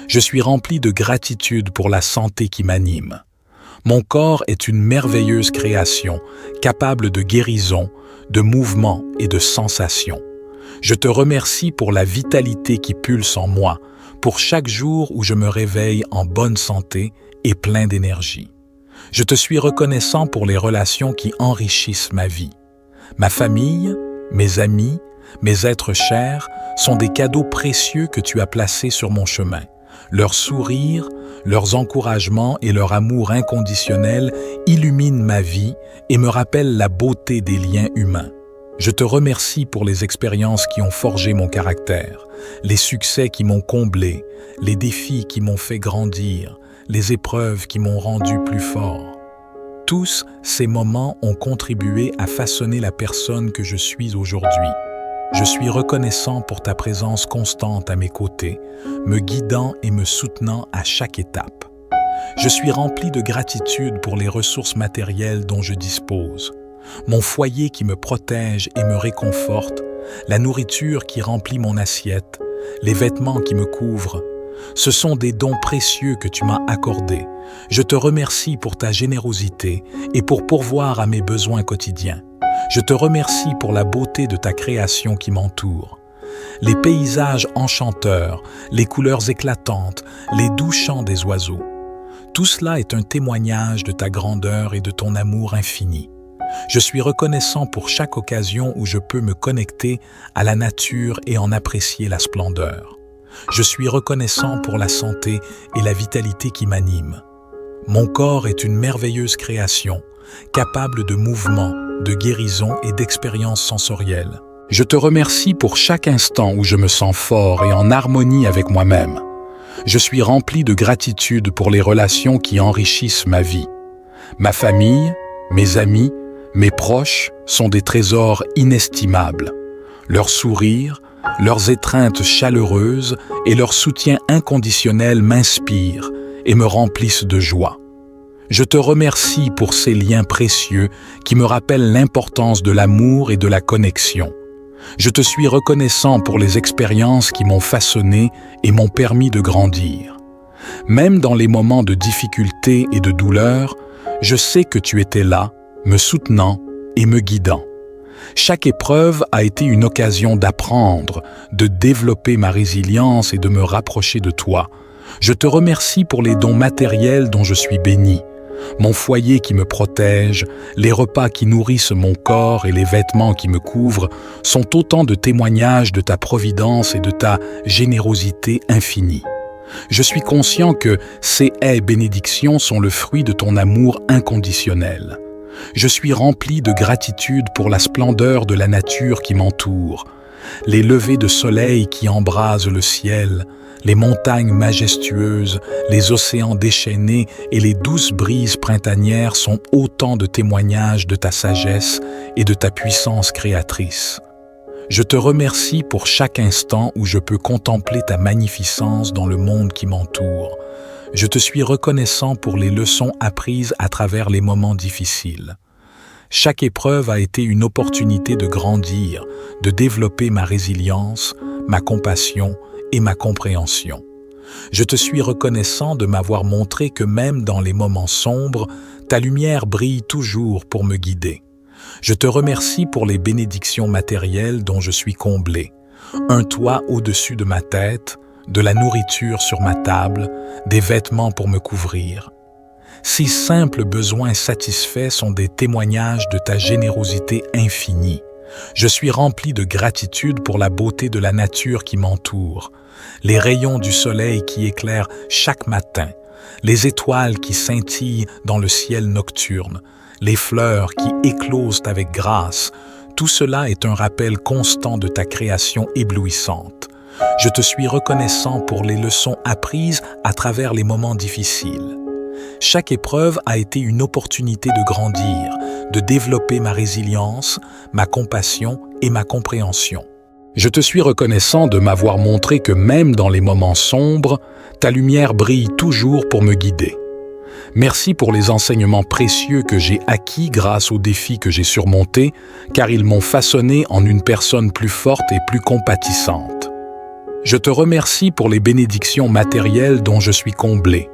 Je suis rempli de gratitude pour la santé qui m'anime. Mon corps est une merveilleuse création, capable de guérison, de mouvement et de sensation. Je te remercie pour la vitalité qui pulse en moi, pour chaque jour où je me réveille en bonne santé et plein d'énergie. Je te suis reconnaissant pour les relations qui enrichissent ma vie. Ma famille, mes amis, mes êtres chers sont des cadeaux précieux que tu as placés sur mon chemin. Leurs sourires, leurs encouragements et leur amour inconditionnel illuminent ma vie et me rappellent la beauté des liens humains. Je te remercie pour les expériences qui ont forgé mon caractère, les succès qui m'ont comblé, les défis qui m'ont fait grandir, les épreuves qui m'ont rendu plus fort. Tous ces moments ont contribué à façonner la personne que je suis aujourd'hui. Je suis reconnaissant pour ta présence constante à mes côtés, me guidant et me soutenant à chaque étape. Je suis rempli de gratitude pour les ressources matérielles dont je dispose. Mon foyer qui me protège et me réconforte, la nourriture qui remplit mon assiette, les vêtements qui me couvrent. Ce sont des dons précieux que tu m'as accordés. Je te remercie pour ta générosité et pour pourvoir à mes besoins quotidiens. Je te remercie pour la beauté de ta création qui m'entoure. Les paysages enchanteurs, les couleurs éclatantes, les doux chants des oiseaux. Tout cela est un témoignage de ta grandeur et de ton amour infini. Je suis reconnaissant pour chaque occasion où je peux me connecter à la nature et en apprécier la splendeur. Je suis reconnaissant pour la santé et la vitalité qui m'animent. Mon corps est une merveilleuse création, capable de mouvement, de guérison et d'expériences sensorielles. Je te remercie pour chaque instant où je me sens fort et en harmonie avec moi-même. Je suis rempli de gratitude pour les relations qui enrichissent ma vie. Ma famille, mes amis, mes proches sont des trésors inestimables. Leurs sourires, leurs étreintes chaleureuses et leur soutien inconditionnel m'inspirent et me remplissent de joie. Je te remercie pour ces liens précieux qui me rappellent l'importance de l'amour et de la connexion. Je te suis reconnaissant pour les expériences qui m'ont façonné et m'ont permis de grandir. Même dans les moments de difficulté et de douleur, je sais que tu étais là, me soutenant et me guidant. Chaque épreuve a été une occasion d'apprendre, de développer ma résilience et de me rapprocher de toi. Je te remercie pour les dons matériels dont je suis béni. Mon foyer qui me protège, les repas qui nourrissent mon corps et les vêtements qui me couvrent sont autant de témoignages de ta providence et de ta générosité infinie. Je suis conscient que ces haies bénédictions sont le fruit de ton amour inconditionnel. Je suis rempli de gratitude pour la splendeur de la nature qui m'entoure, les levées de soleil qui embrasent le ciel, les montagnes majestueuses, les océans déchaînés et les douces brises printanières sont autant de témoignages de ta sagesse et de ta puissance créatrice. Je te remercie pour chaque instant où je peux contempler ta magnificence dans le monde qui m'entoure. Je te suis reconnaissant pour les leçons apprises à travers les moments difficiles. Chaque épreuve a été une opportunité de grandir, de développer ma résilience, ma compassion et ma compréhension. Je te suis reconnaissant de m'avoir montré que même dans les moments sombres, ta lumière brille toujours pour me guider. Je te remercie pour les bénédictions matérielles dont je suis comblé. Un toit au-dessus de ma tête, de la nourriture sur ma table, des vêtements pour me couvrir. Ces simples besoins satisfaits sont des témoignages de ta générosité infinie. Je suis rempli de gratitude pour la beauté de la nature qui m'entoure, les rayons du soleil qui éclairent chaque matin, les étoiles qui scintillent dans le ciel nocturne, les fleurs qui éclosent avec grâce. Tout cela est un rappel constant de ta création éblouissante. Je te suis reconnaissant pour les leçons apprises à travers les moments difficiles. Chaque épreuve a été une opportunité de grandir, de développer ma résilience, ma compassion et ma compréhension. Je te suis reconnaissant de m'avoir montré que même dans les moments sombres, ta lumière brille toujours pour me guider. Merci pour les enseignements précieux que j'ai acquis grâce aux défis que j'ai surmontés, car ils m'ont façonné en une personne plus forte et plus compatissante. Je te remercie pour les bénédictions matérielles dont je suis comblé.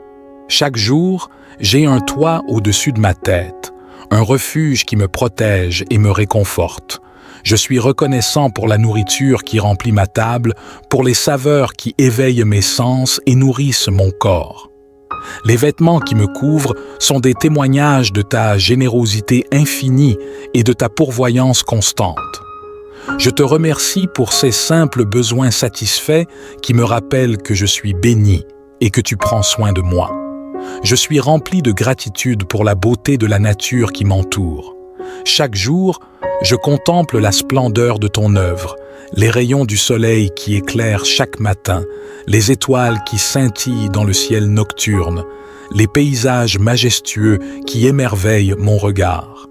Chaque jour, j'ai un toit au-dessus de ma tête, un refuge qui me protège et me réconforte. Je suis reconnaissant pour la nourriture qui remplit ma table, pour les saveurs qui éveillent mes sens et nourrissent mon corps. Les vêtements qui me couvrent sont des témoignages de ta générosité infinie et de ta pourvoyance constante. Je te remercie pour ces simples besoins satisfaits qui me rappellent que je suis béni et que tu prends soin de moi. Je suis rempli de gratitude pour la beauté de la nature qui m'entoure. Chaque jour, je contemple la splendeur de ton œuvre, les rayons du soleil qui éclairent chaque matin, les étoiles qui scintillent dans le ciel nocturne, les paysages majestueux qui émerveillent mon regard.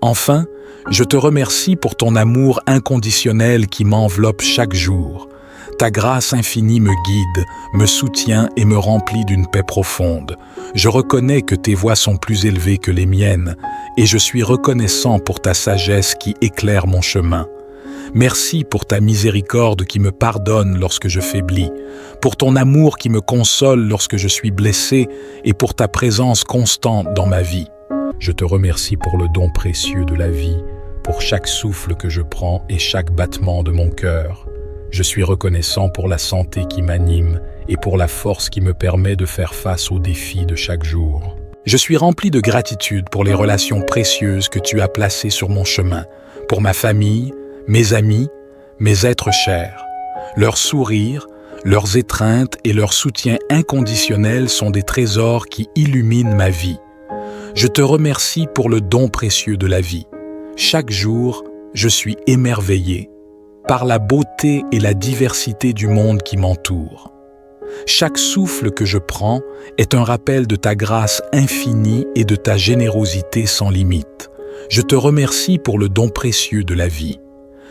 Enfin, je te remercie pour ton amour inconditionnel qui m'enveloppe chaque jour. Ta grâce infinie me guide, me soutient et me remplit d'une paix profonde. Je reconnais que tes voies sont plus élevées que les miennes et je suis reconnaissant pour ta sagesse qui éclaire mon chemin. Merci pour ta miséricorde qui me pardonne lorsque je faiblis, pour ton amour qui me console lorsque je suis blessé et pour ta présence constante dans ma vie. Je te remercie pour le don précieux de la vie, pour chaque souffle que je prends et chaque battement de mon cœur. Je suis reconnaissant pour la santé qui m'anime et pour la force qui me permet de faire face aux défis de chaque jour. Je suis rempli de gratitude pour les relations précieuses que tu as placées sur mon chemin, pour ma famille, mes amis, mes êtres chers. Leurs sourires, leurs étreintes et leur soutien inconditionnel sont des trésors qui illuminent ma vie. Je te remercie pour le don précieux de la vie. Chaque jour, je suis émerveillé, par la beauté et la diversité du monde qui m'entoure. Chaque souffle que je prends est un rappel de ta grâce infinie et de ta générosité sans limite. Je te remercie pour le don précieux de la vie.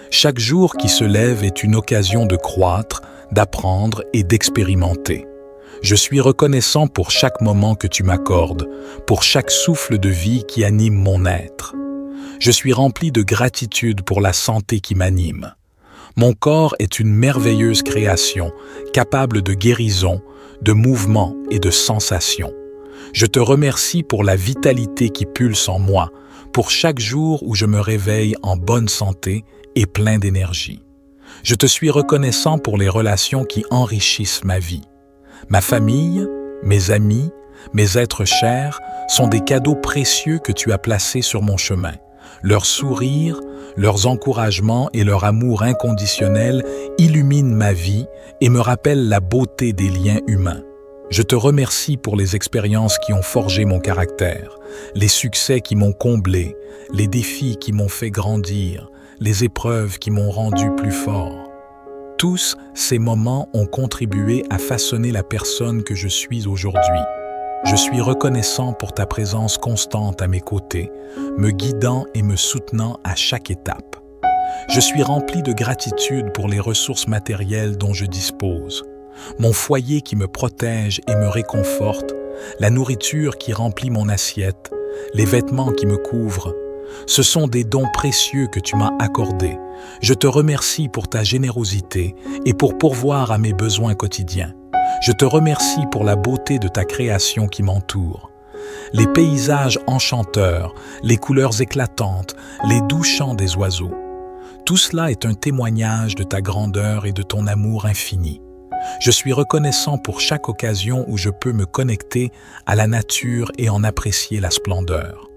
Chaque jour qui se lève est une occasion de croître, d'apprendre et d'expérimenter. Je suis reconnaissant pour chaque moment que tu m'accordes, pour chaque souffle de vie qui anime mon être. Je suis rempli de gratitude pour la santé qui m'anime. Mon corps est une merveilleuse création, capable de guérison, de mouvement et de sensation. Je te remercie pour la vitalité qui pulse en moi, pour chaque jour où je me réveille en bonne santé et plein d'énergie. Je te suis reconnaissant pour les relations qui enrichissent ma vie. Ma famille, mes amis, mes êtres chers sont des cadeaux précieux que tu as placés sur mon chemin. Leurs sourires, leurs encouragements et leur amour inconditionnel illuminent ma vie et me rappellent la beauté des liens humains. Je te remercie pour les expériences qui ont forgé mon caractère, les succès qui m'ont comblé, les défis qui m'ont fait grandir, les épreuves qui m'ont rendu plus fort. Tous ces moments ont contribué à façonner la personne que je suis aujourd'hui. Je suis reconnaissant pour ta présence constante à mes côtés, me guidant et me soutenant à chaque étape. Je suis rempli de gratitude pour les ressources matérielles dont je dispose, mon foyer qui me protège et me réconforte, la nourriture qui remplit mon assiette, les vêtements qui me couvrent. Ce sont des dons précieux que tu m'as accordés. Je te remercie pour ta générosité et pour pourvoir à mes besoins quotidiens. Je te remercie pour la beauté de ta création qui m'entoure. Les paysages enchanteurs, les couleurs éclatantes, les doux chants des oiseaux. Tout cela est un témoignage de ta grandeur et de ton amour infini. Je suis reconnaissant pour chaque occasion où je peux me connecter à la nature et en apprécier la splendeur.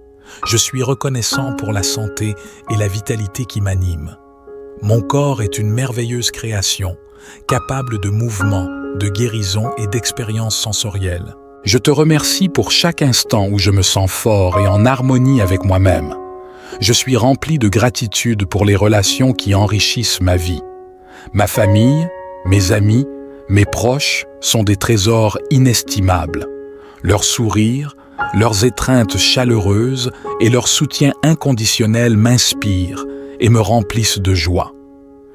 Je suis reconnaissant pour la santé et la vitalité qui m'animent. Mon corps est une merveilleuse création, capable de mouvement, de guérison et d'expériences sensorielles. Je te remercie pour chaque instant où je me sens fort et en harmonie avec moi-même. Je suis rempli de gratitude pour les relations qui enrichissent ma vie. Ma famille, mes amis, mes proches sont des trésors inestimables. Leurs sourires, leurs étreintes chaleureuses et leur soutien inconditionnel m'inspirent et me remplissent de joie.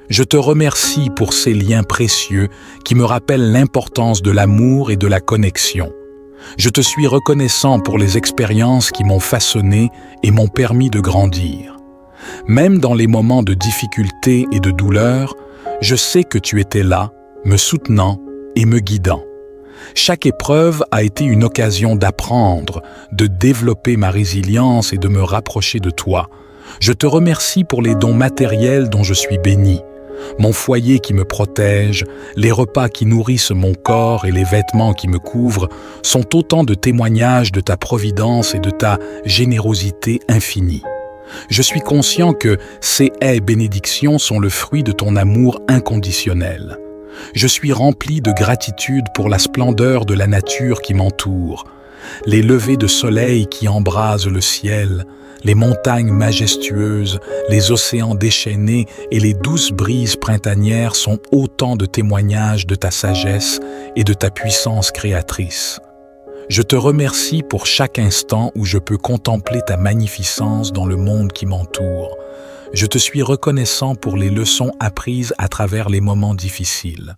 Je te remercie pour ces liens précieux qui me rappellent l'importance de l'amour et de la connexion. Je te suis reconnaissant pour les expériences qui m'ont façonné et m'ont permis de grandir. Même dans les moments de difficulté et de douleur, je sais que tu étais là, me soutenant et me guidant. Chaque épreuve a été une occasion d'apprendre, de développer ma résilience et de me rapprocher de toi. Je te remercie pour les dons matériels dont je suis béni. Mon foyer qui me protège, les repas qui nourrissent mon corps et les vêtements qui me couvrent sont autant de témoignages de ta providence et de ta générosité infinie. Je suis conscient que ces haies bénédictions sont le fruit de ton amour inconditionnel. Je suis rempli de gratitude pour la splendeur de la nature qui m'entoure, les levées de soleil qui embrasent le ciel, les montagnes majestueuses, les océans déchaînés et les douces brises printanières sont autant de témoignages de ta sagesse et de ta puissance créatrice. Je te remercie pour chaque instant où je peux contempler ta magnificence dans le monde qui m'entoure. Je te suis reconnaissant pour les leçons apprises à travers les moments difficiles.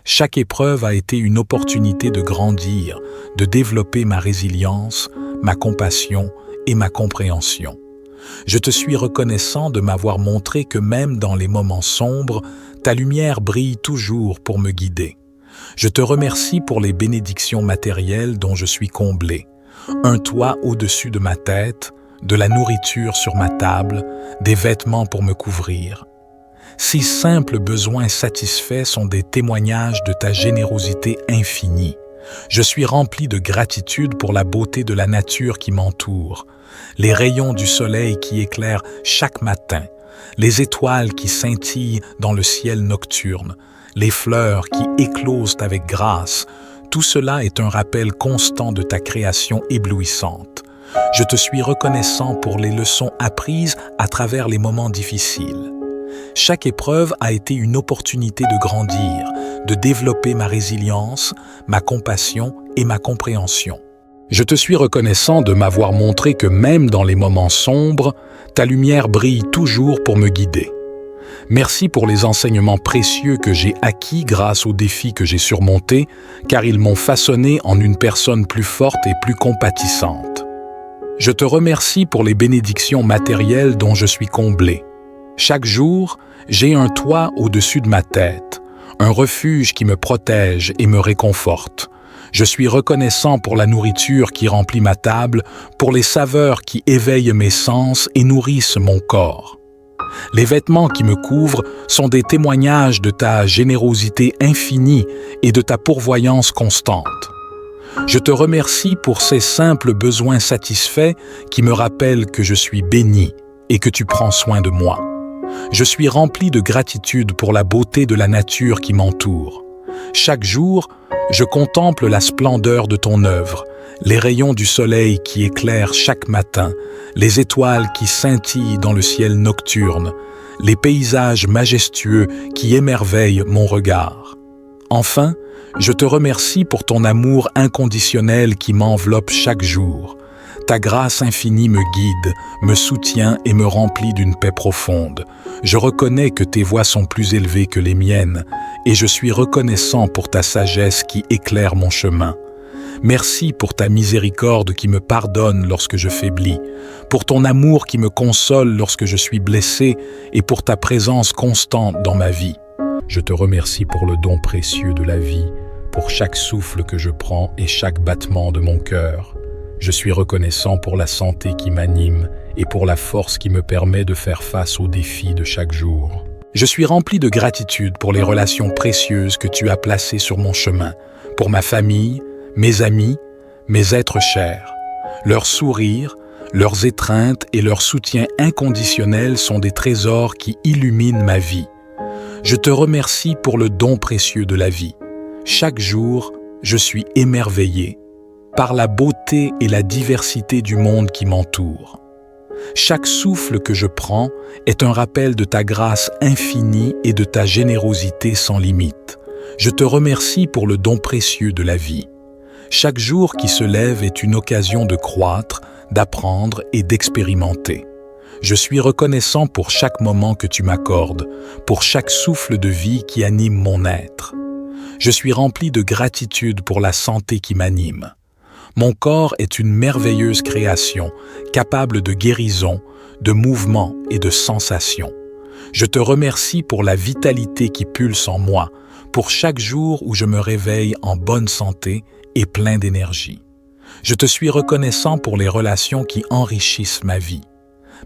Chaque épreuve a été une opportunité de grandir, de développer ma résilience, ma compassion et ma compréhension. Je te suis reconnaissant de m'avoir montré que même dans les moments sombres, ta lumière brille toujours pour me guider. Je te remercie pour les bénédictions matérielles dont je suis comblé. Un toit au-dessus de ma tête, de la nourriture sur ma table, des vêtements pour me couvrir. Ces simples besoins satisfaits sont des témoignages de ta générosité infinie. Je suis rempli de gratitude pour la beauté de la nature qui m'entoure, les rayons du soleil qui éclairent chaque matin, les étoiles qui scintillent dans le ciel nocturne, les fleurs qui éclosent avec grâce. Tout cela est un rappel constant de ta création éblouissante. Je te suis reconnaissant pour les leçons apprises à travers les moments difficiles. Chaque épreuve a été une opportunité de grandir, de développer ma résilience, ma compassion et ma compréhension. Je te suis reconnaissant de m'avoir montré que même dans les moments sombres, ta lumière brille toujours pour me guider. Merci pour les enseignements précieux que j'ai acquis grâce aux défis que j'ai surmontés, car ils m'ont façonné en une personne plus forte et plus compatissante. Je te remercie pour les bénédictions matérielles dont je suis comblé. Chaque jour, j'ai un toit au-dessus de ma tête, un refuge qui me protège et me réconforte. Je suis reconnaissant pour la nourriture qui remplit ma table, pour les saveurs qui éveillent mes sens et nourrissent mon corps. Les vêtements qui me couvrent sont des témoignages de ta générosité infinie et de ta pourvoyance constante. Je te remercie pour ces simples besoins satisfaits qui me rappellent que je suis béni et que tu prends soin de moi. Je suis rempli de gratitude pour la beauté de la nature qui m'entoure. Chaque jour, je contemple la splendeur de ton œuvre, les rayons du soleil qui éclairent chaque matin, les étoiles qui scintillent dans le ciel nocturne, les paysages majestueux qui émerveillent mon regard. Enfin, je te remercie pour ton amour inconditionnel qui m'enveloppe chaque jour. Ta grâce infinie me guide, me soutient et me remplit d'une paix profonde. Je reconnais que tes voies sont plus élevées que les miennes et je suis reconnaissant pour ta sagesse qui éclaire mon chemin. Merci pour ta miséricorde qui me pardonne lorsque je faiblis, pour ton amour qui me console lorsque je suis blessé et pour ta présence constante dans ma vie. Je te remercie pour le don précieux de la vie, pour chaque souffle que je prends et chaque battement de mon cœur. Je suis reconnaissant pour la santé qui m'anime et pour la force qui me permet de faire face aux défis de chaque jour. Je suis rempli de gratitude pour les relations précieuses que tu as placées sur mon chemin, pour ma famille, mes amis, mes êtres chers. Leurs sourires, leurs étreintes et leur soutien inconditionnel sont des trésors qui illuminent ma vie. Je te remercie pour le don précieux de la vie. Chaque jour, je suis émerveillé par la beauté et la diversité du monde qui m'entoure. Chaque souffle que je prends est un rappel de ta grâce infinie et de ta générosité sans limite. Je te remercie pour le don précieux de la vie. Chaque jour qui se lève est une occasion de croître, d'apprendre et d'expérimenter. Je suis reconnaissant pour chaque moment que tu m'accordes, pour chaque souffle de vie qui anime mon être. Je suis rempli de gratitude pour la santé qui m'anime. Mon corps est une merveilleuse création, capable de guérison, de mouvement et de sensation. Je te remercie pour la vitalité qui pulse en moi, pour chaque jour où je me réveille en bonne santé et plein d'énergie. Je te suis reconnaissant pour les relations qui enrichissent ma vie.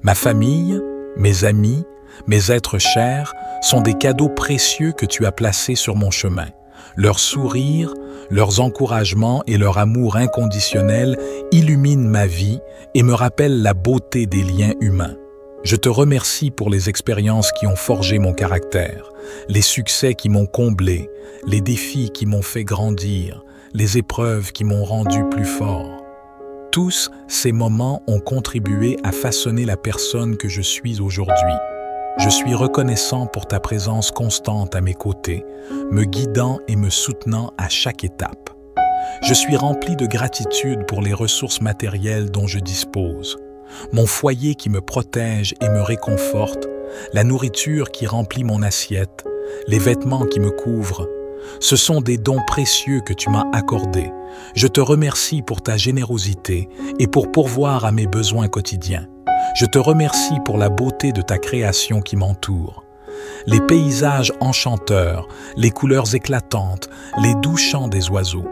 Ma famille, mes amis, mes êtres chers sont des cadeaux précieux que tu as placés sur mon chemin. Leurs sourires, leurs encouragements et leur amour inconditionnel illuminent ma vie et me rappellent la beauté des liens humains. Je te remercie pour les expériences qui ont forgé mon caractère, les succès qui m'ont comblé, les défis qui m'ont fait grandir, les épreuves qui m'ont rendu plus fort. Tous ces moments ont contribué à façonner la personne que je suis aujourd'hui. Je suis reconnaissant pour ta présence constante à mes côtés, me guidant et me soutenant à chaque étape. Je suis rempli de gratitude pour les ressources matérielles dont je dispose. Mon foyer qui me protège et me réconforte, la nourriture qui remplit mon assiette, les vêtements qui me couvrent. Ce sont des dons précieux que tu m'as accordés. Je te remercie pour ta générosité et pour pourvoir à mes besoins quotidiens. Je te remercie pour la beauté de ta création qui m'entoure. Les paysages enchanteurs, les couleurs éclatantes, les doux chants des oiseaux.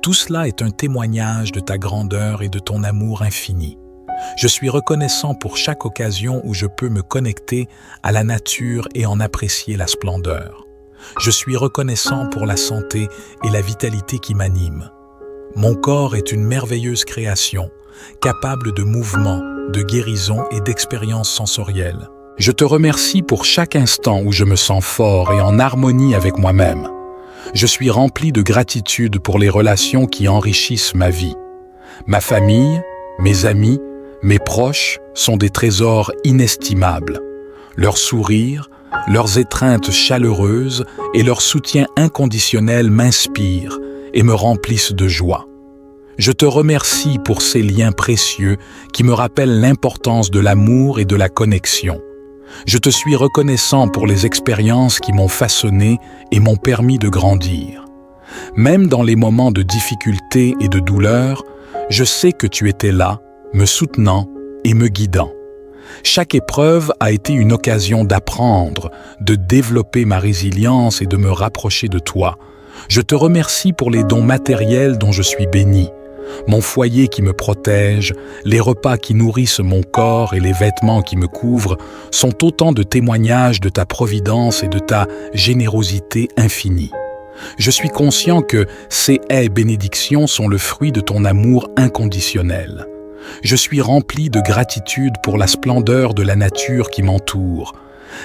Tout cela est un témoignage de ta grandeur et de ton amour infini. Je suis reconnaissant pour chaque occasion où je peux me connecter à la nature et en apprécier la splendeur. Je suis reconnaissant pour la santé et la vitalité qui m'animent. Mon corps est une merveilleuse création, capable de mouvement, de guérison et d'expériences sensorielles. Je te remercie pour chaque instant où je me sens fort et en harmonie avec moi-même. Je suis rempli de gratitude pour les relations qui enrichissent ma vie. Ma famille, mes amis, mes proches sont des trésors inestimables. Leurs sourires, Leurs étreintes chaleureuses et leur soutien inconditionnel m'inspirent et me remplissent de joie. Je te remercie pour ces liens précieux qui me rappellent l'importance de l'amour et de la connexion. Je te suis reconnaissant pour les expériences qui m'ont façonné et m'ont permis de grandir. Même dans les moments de difficulté et de douleur, je sais que tu étais là, me soutenant et me guidant. Chaque épreuve a été une occasion d'apprendre, de développer ma résilience et de me rapprocher de toi. Je te remercie pour les dons matériels dont je suis béni. Mon foyer qui me protège, les repas qui nourrissent mon corps et les vêtements qui me couvrent sont autant de témoignages de ta providence et de ta générosité infinie. Je suis conscient que ces haies bénédictions sont le fruit de ton amour inconditionnel. Je suis rempli de gratitude pour la splendeur de la nature qui m'entoure,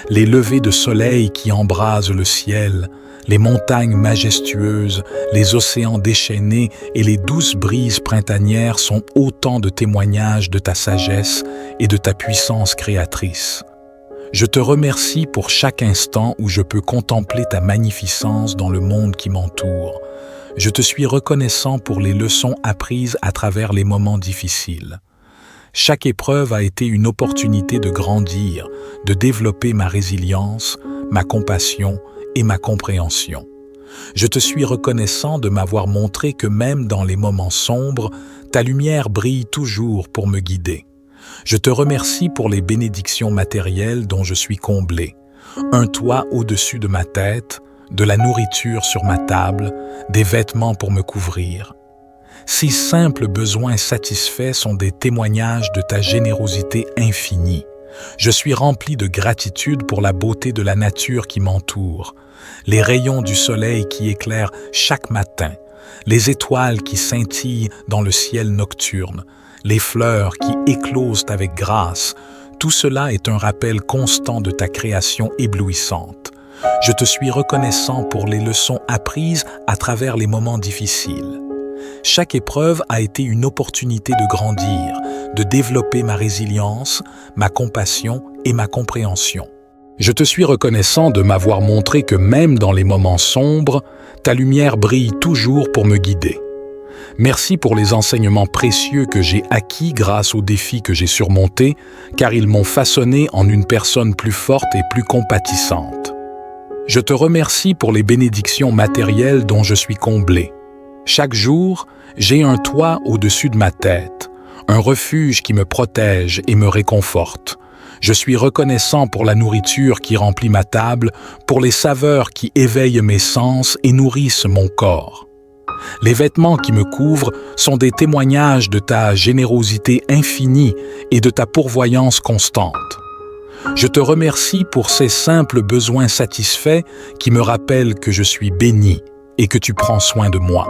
les levées de soleil qui embrasent le ciel, les montagnes majestueuses, les océans déchaînés et les douces brises printanières sont autant de témoignages de ta sagesse et de ta puissance créatrice. Je te remercie pour chaque instant où je peux contempler ta magnificence dans le monde qui m'entoure. Je te suis reconnaissant pour les leçons apprises à travers les moments difficiles. Chaque épreuve a été une opportunité de grandir, de développer ma résilience, ma compassion et ma compréhension. Je te suis reconnaissant de m'avoir montré que même dans les moments sombres, ta lumière brille toujours pour me guider. Je te remercie pour les bénédictions matérielles dont je suis comblé. Un toit au-dessus de ma tête, de la nourriture sur ma table, des vêtements pour me couvrir. Ces simples besoins satisfaits sont des témoignages de ta générosité infinie. Je suis rempli de gratitude pour la beauté de la nature qui m'entoure, les rayons du soleil qui éclairent chaque matin, les étoiles qui scintillent dans le ciel nocturne, les fleurs qui éclosent avec grâce. Tout cela est un rappel constant de ta création éblouissante. Je te suis reconnaissant pour les leçons apprises à travers les moments difficiles. Chaque épreuve a été une opportunité de grandir, de développer ma résilience, ma compassion et ma compréhension. Je te suis reconnaissant de m'avoir montré que même dans les moments sombres, ta lumière brille toujours pour me guider. Merci pour les enseignements précieux que j'ai acquis grâce aux défis que j'ai surmontés, car ils m'ont façonné en une personne plus forte et plus compatissante. Je te remercie pour les bénédictions matérielles dont je suis comblé. Chaque jour, j'ai un toit au-dessus de ma tête, un refuge qui me protège et me réconforte. Je suis reconnaissant pour la nourriture qui remplit ma table, pour les saveurs qui éveillent mes sens et nourrissent mon corps. Les vêtements qui me couvrent sont des témoignages de ta générosité infinie et de ta pourvoyance constante. Je te remercie pour ces simples besoins satisfaits qui me rappellent que je suis béni et que tu prends soin de moi.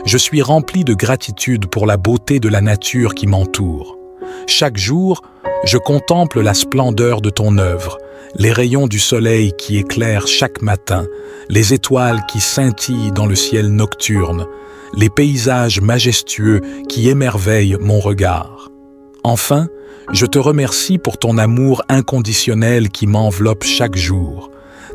Je suis rempli de gratitude pour la beauté de la nature qui m'entoure. Chaque jour, je contemple la splendeur de ton œuvre, les rayons du soleil qui éclairent chaque matin, les étoiles qui scintillent dans le ciel nocturne, les paysages majestueux qui émerveillent mon regard. Enfin, je te remercie pour ton amour inconditionnel qui m'enveloppe chaque jour.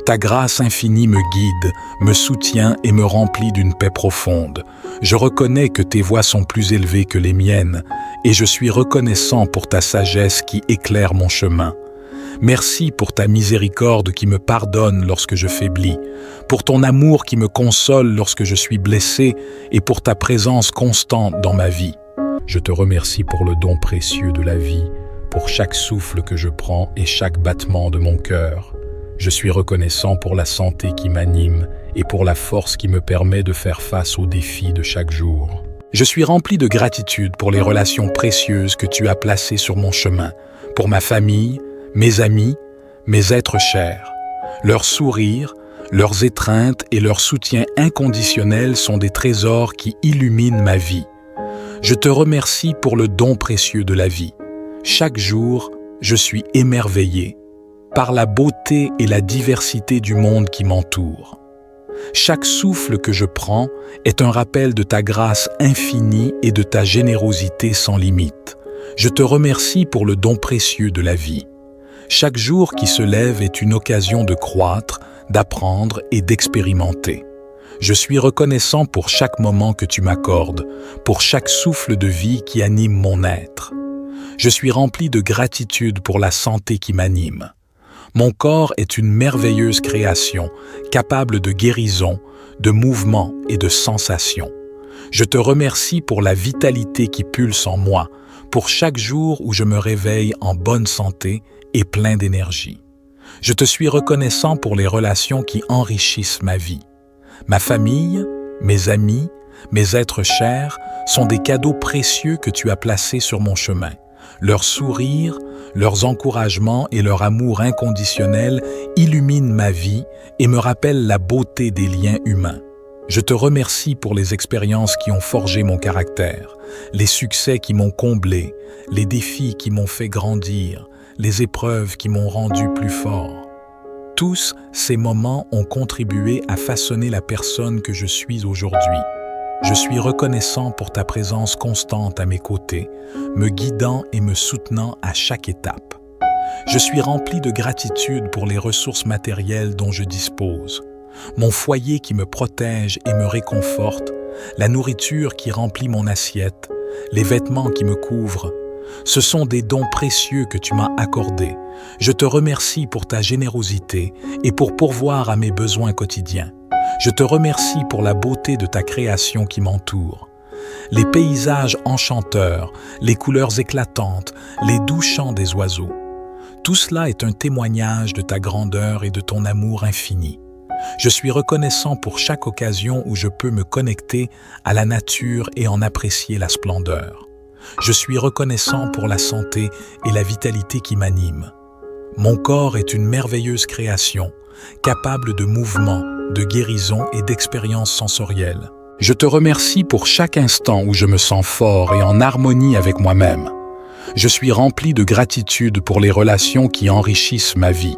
Ta grâce infinie me guide, me soutient et me remplit d'une paix profonde. Je reconnais que tes voies sont plus élevées que les miennes et je suis reconnaissant pour ta sagesse qui éclaire mon chemin. Merci pour ta miséricorde qui me pardonne lorsque je faiblis, pour ton amour qui me console lorsque je suis blessé et pour ta présence constante dans ma vie. Je te remercie pour le don précieux de la vie, pour chaque souffle que je prends et chaque battement de mon cœur. Je suis reconnaissant pour la santé qui m'anime et pour la force qui me permet de faire face aux défis de chaque jour. Je suis rempli de gratitude pour les relations précieuses que tu as placées sur mon chemin, pour ma famille, mes amis, mes êtres chers. Leurs sourires, leurs étreintes et leur soutien inconditionnel sont des trésors qui illuminent ma vie. Je te remercie pour le don précieux de la vie. Chaque jour, je suis émerveillé par la beauté et la diversité du monde qui m'entoure. Chaque souffle que je prends est un rappel de ta grâce infinie et de ta générosité sans limite. Je te remercie pour le don précieux de la vie. Chaque jour qui se lève est une occasion de croître, d'apprendre et d'expérimenter. Je suis reconnaissant pour chaque moment que tu m'accordes, pour chaque souffle de vie qui anime mon être. Je suis rempli de gratitude pour la santé qui m'anime. Mon corps est une merveilleuse création, capable de guérison, de mouvement et de sensation. Je te remercie pour la vitalité qui pulse en moi, pour chaque jour où je me réveille en bonne santé et plein d'énergie. Je te suis reconnaissant pour les relations qui enrichissent ma vie. Ma famille, mes amis, mes êtres chers sont des cadeaux précieux que tu as placés sur mon chemin. Leurs sourires, leurs encouragements et leur amour inconditionnel illuminent ma vie et me rappellent la beauté des liens humains. Je te remercie pour les expériences qui ont forgé mon caractère, les succès qui m'ont comblé, les défis qui m'ont fait grandir, les épreuves qui m'ont rendu plus fort. Tous ces moments ont contribué à façonner la personne que je suis aujourd'hui. Je suis reconnaissant pour ta présence constante à mes côtés, me guidant et me soutenant à chaque étape. Je suis rempli de gratitude pour les ressources matérielles dont je dispose. Mon foyer qui me protège et me réconforte, la nourriture qui remplit mon assiette, les vêtements qui me couvrent. Ce sont des dons précieux que tu m'as accordés. Je te remercie pour ta générosité et pour pourvoir à mes besoins quotidiens. Je te remercie pour la beauté de ta création qui m'entoure. Les paysages enchanteurs, les couleurs éclatantes, les doux chants des oiseaux. Tout cela est un témoignage de ta grandeur et de ton amour infini. Je suis reconnaissant pour chaque occasion où je peux me connecter à la nature et en apprécier la splendeur. Je suis reconnaissant pour la santé et la vitalité qui m'animent. Mon corps est une merveilleuse création, capable de mouvement, de guérison et d'expériences sensorielles. Je te remercie pour chaque instant où je me sens fort et en harmonie avec moi-même. Je suis rempli de gratitude pour les relations qui enrichissent ma vie.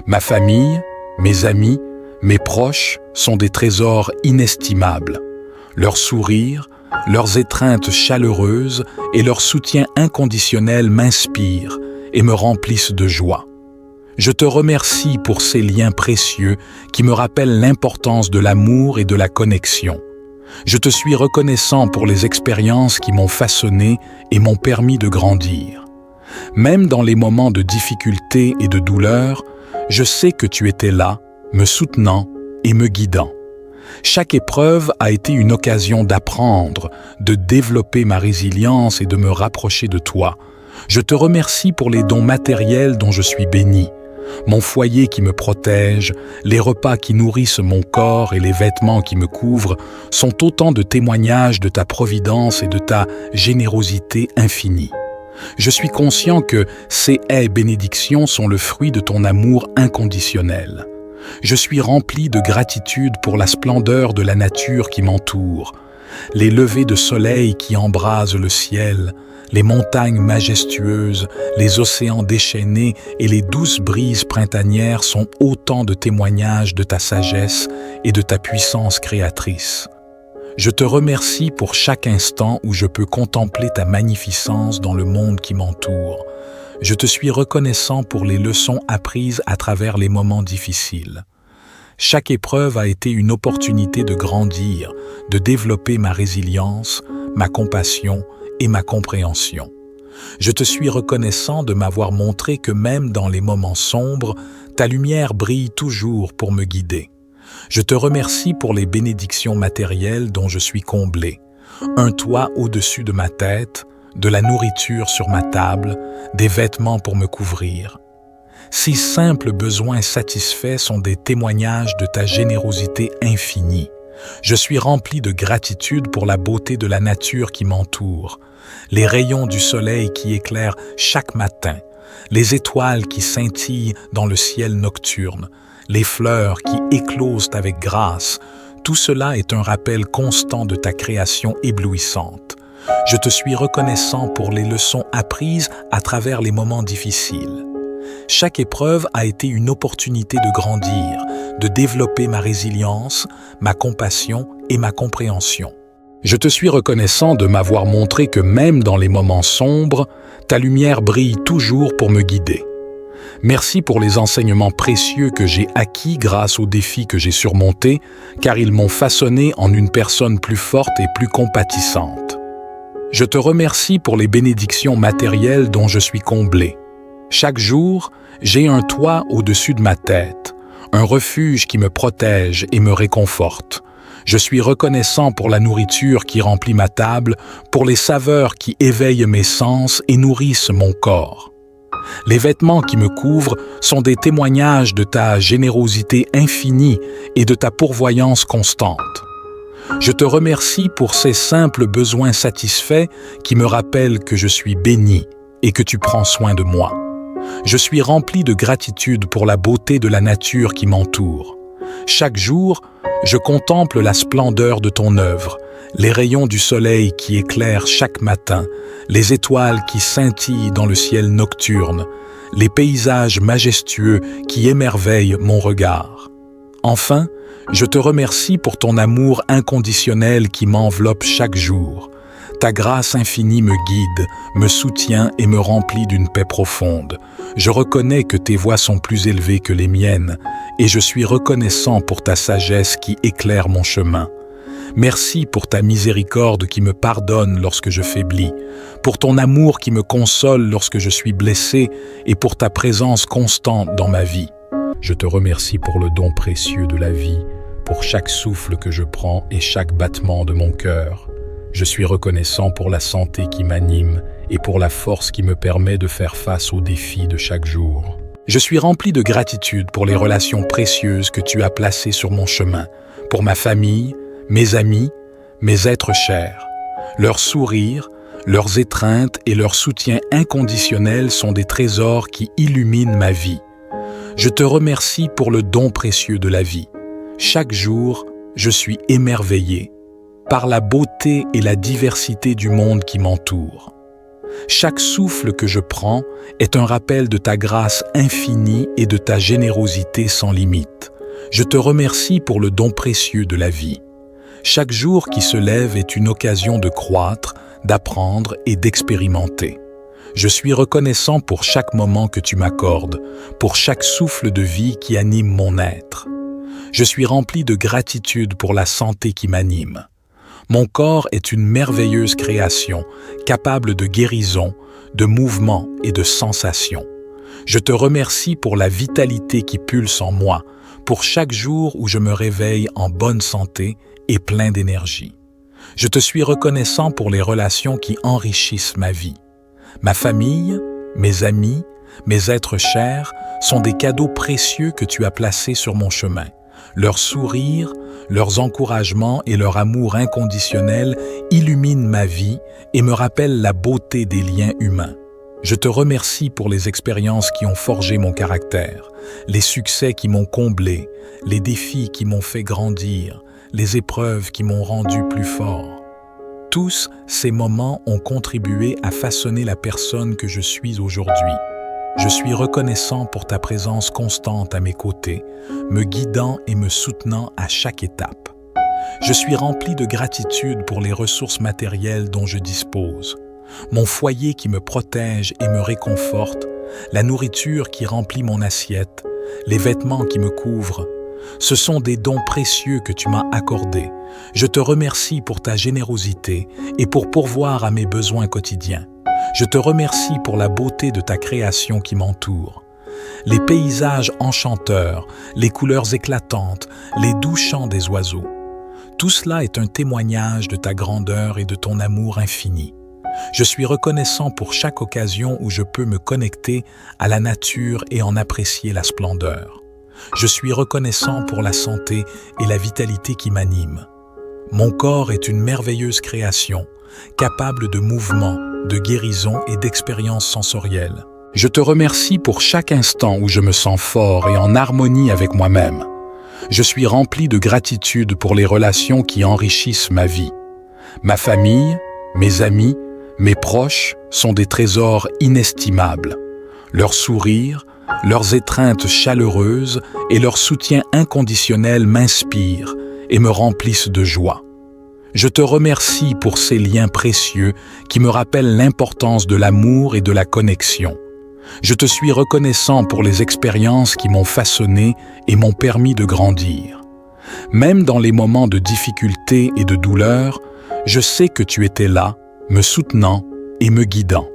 Ma famille, mes amis, mes proches sont des trésors inestimables. Leurs sourires, leurs étreintes chaleureuses et leur soutien inconditionnel m'inspirent et me remplissent de joie. Je te remercie pour ces liens précieux qui me rappellent l'importance de l'amour et de la connexion. Je te suis reconnaissant pour les expériences qui m'ont façonné et m'ont permis de grandir. Même dans les moments de difficulté et de douleur, je sais que tu étais là, me soutenant et me guidant. Chaque épreuve a été une occasion d'apprendre, de développer ma résilience et de me rapprocher de toi. Je te remercie pour les dons matériels dont je suis béni. Mon foyer qui me protège, les repas qui nourrissent mon corps et les vêtements qui me couvrent sont autant de témoignages de ta providence et de ta générosité infinie. Je suis conscient que ces haies bénédictions sont le fruit de ton amour inconditionnel. Je suis rempli de gratitude pour la splendeur de la nature qui m'entoure, les levées de soleil qui embrasent le ciel, les montagnes majestueuses, les océans déchaînés et les douces brises printanières sont autant de témoignages de ta sagesse et de ta puissance créatrice. Je te remercie pour chaque instant où je peux contempler ta magnificence dans le monde qui m'entoure. Je te suis reconnaissant pour les leçons apprises à travers les moments difficiles. Chaque épreuve a été une opportunité de grandir, de développer ma résilience, ma compassion et ma compréhension. Je te suis reconnaissant de m'avoir montré que même dans les moments sombres, ta lumière brille toujours pour me guider. Je te remercie pour les bénédictions matérielles dont je suis comblé. Un toit au-dessus de ma tête, de la nourriture sur ma table, des vêtements pour me couvrir. Ces simples besoins satisfaits sont des témoignages de ta générosité infinie. Je suis rempli de gratitude pour la beauté de la nature qui m'entoure, les rayons du soleil qui éclairent chaque matin, les étoiles qui scintillent dans le ciel nocturne, les fleurs qui éclosent avec grâce. Tout cela est un rappel constant de ta création éblouissante. Je te suis reconnaissant pour les leçons apprises à travers les moments difficiles. Chaque épreuve a été une opportunité de grandir, de développer ma résilience, ma compassion et ma compréhension. Je te suis reconnaissant de m'avoir montré que même dans les moments sombres, ta lumière brille toujours pour me guider. Merci pour les enseignements précieux que j'ai acquis grâce aux défis que j'ai surmontés, car ils m'ont façonné en une personne plus forte et plus compatissante. Je te remercie pour les bénédictions matérielles dont je suis comblé. Chaque jour, j'ai un toit au-dessus de ma tête, un refuge qui me protège et me réconforte. Je suis reconnaissant pour la nourriture qui remplit ma table, pour les saveurs qui éveillent mes sens et nourrissent mon corps. Les vêtements qui me couvrent sont des témoignages de ta générosité infinie et de ta pourvoyance constante. Je te remercie pour ces simples besoins satisfaits qui me rappellent que je suis béni et que tu prends soin de moi. Je suis rempli de gratitude pour la beauté de la nature qui m'entoure. Chaque jour, je contemple la splendeur de ton œuvre, les rayons du soleil qui éclairent chaque matin, les étoiles qui scintillent dans le ciel nocturne, les paysages majestueux qui émerveillent mon regard. Enfin, je te remercie pour ton amour inconditionnel qui m'enveloppe chaque jour. Ta grâce infinie me guide, me soutient et me remplit d'une paix profonde. Je reconnais que tes voies sont plus élevées que les miennes et je suis reconnaissant pour ta sagesse qui éclaire mon chemin. Merci pour ta miséricorde qui me pardonne lorsque je faiblis, pour ton amour qui me console lorsque je suis blessé et pour ta présence constante dans ma vie. Je te remercie pour le don précieux de la vie, pour chaque souffle que je prends et chaque battement de mon cœur. Je suis reconnaissant pour la santé qui m'anime et pour la force qui me permet de faire face aux défis de chaque jour. Je suis rempli de gratitude pour les relations précieuses que tu as placées sur mon chemin, pour ma famille, mes amis, mes êtres chers. Leurs sourires, leurs étreintes et leur soutien inconditionnel sont des trésors qui illuminent ma vie. Je te remercie pour le don précieux de la vie. Chaque jour, je suis émerveillé par la beauté et la diversité du monde qui m'entoure. Chaque souffle que je prends est un rappel de ta grâce infinie et de ta générosité sans limite. Je te remercie pour le don précieux de la vie. Chaque jour qui se lève est une occasion de croître, d'apprendre et d'expérimenter. Je suis reconnaissant pour chaque moment que tu m'accordes, pour chaque souffle de vie qui anime mon être. Je suis rempli de gratitude pour la santé qui m'anime. Mon corps est une merveilleuse création, capable de guérison, de mouvement et de sensation. Je te remercie pour la vitalité qui pulse en moi, pour chaque jour où je me réveille en bonne santé et plein d'énergie. Je te suis reconnaissant pour les relations qui enrichissent ma vie. Ma famille, mes amis, mes êtres chers sont des cadeaux précieux que tu as placés sur mon chemin. Leurs sourires, leurs encouragements et leur amour inconditionnel illuminent ma vie et me rappellent la beauté des liens humains. Je te remercie pour les expériences qui ont forgé mon caractère, les succès qui m'ont comblé, les défis qui m'ont fait grandir, les épreuves qui m'ont rendu plus fort. Tous ces moments ont contribué à façonner la personne que je suis aujourd'hui. Je suis reconnaissant pour ta présence constante à mes côtés, me guidant et me soutenant à chaque étape. Je suis rempli de gratitude pour les ressources matérielles dont je dispose, mon foyer qui me protège et me réconforte, la nourriture qui remplit mon assiette, les vêtements qui me couvrent. Ce sont des dons précieux que tu m'as accordés. Je te remercie pour ta générosité et pour pourvoir à mes besoins quotidiens. Je te remercie pour la beauté de ta création qui m'entoure. Les paysages enchanteurs, les couleurs éclatantes, les doux chants des oiseaux. Tout cela est un témoignage de ta grandeur et de ton amour infini. Je suis reconnaissant pour chaque occasion où je peux me connecter à la nature et en apprécier la splendeur. Je suis reconnaissant pour la santé et la vitalité qui m'animent. Mon corps est une merveilleuse création, capable de mouvement, de guérison et d'expériences sensorielles. Je te remercie pour chaque instant où je me sens fort et en harmonie avec moi-même. Je suis rempli de gratitude pour les relations qui enrichissent ma vie. Ma famille, mes amis, mes proches sont des trésors inestimables. Leurs sourires, leurs étreintes chaleureuses et leur soutien inconditionnel m'inspirent et me remplissent de joie. Je te remercie pour ces liens précieux qui me rappellent l'importance de l'amour et de la connexion. Je te suis reconnaissant pour les expériences qui m'ont façonné et m'ont permis de grandir. Même dans les moments de difficulté et de douleur, je sais que tu étais là, me soutenant et me guidant.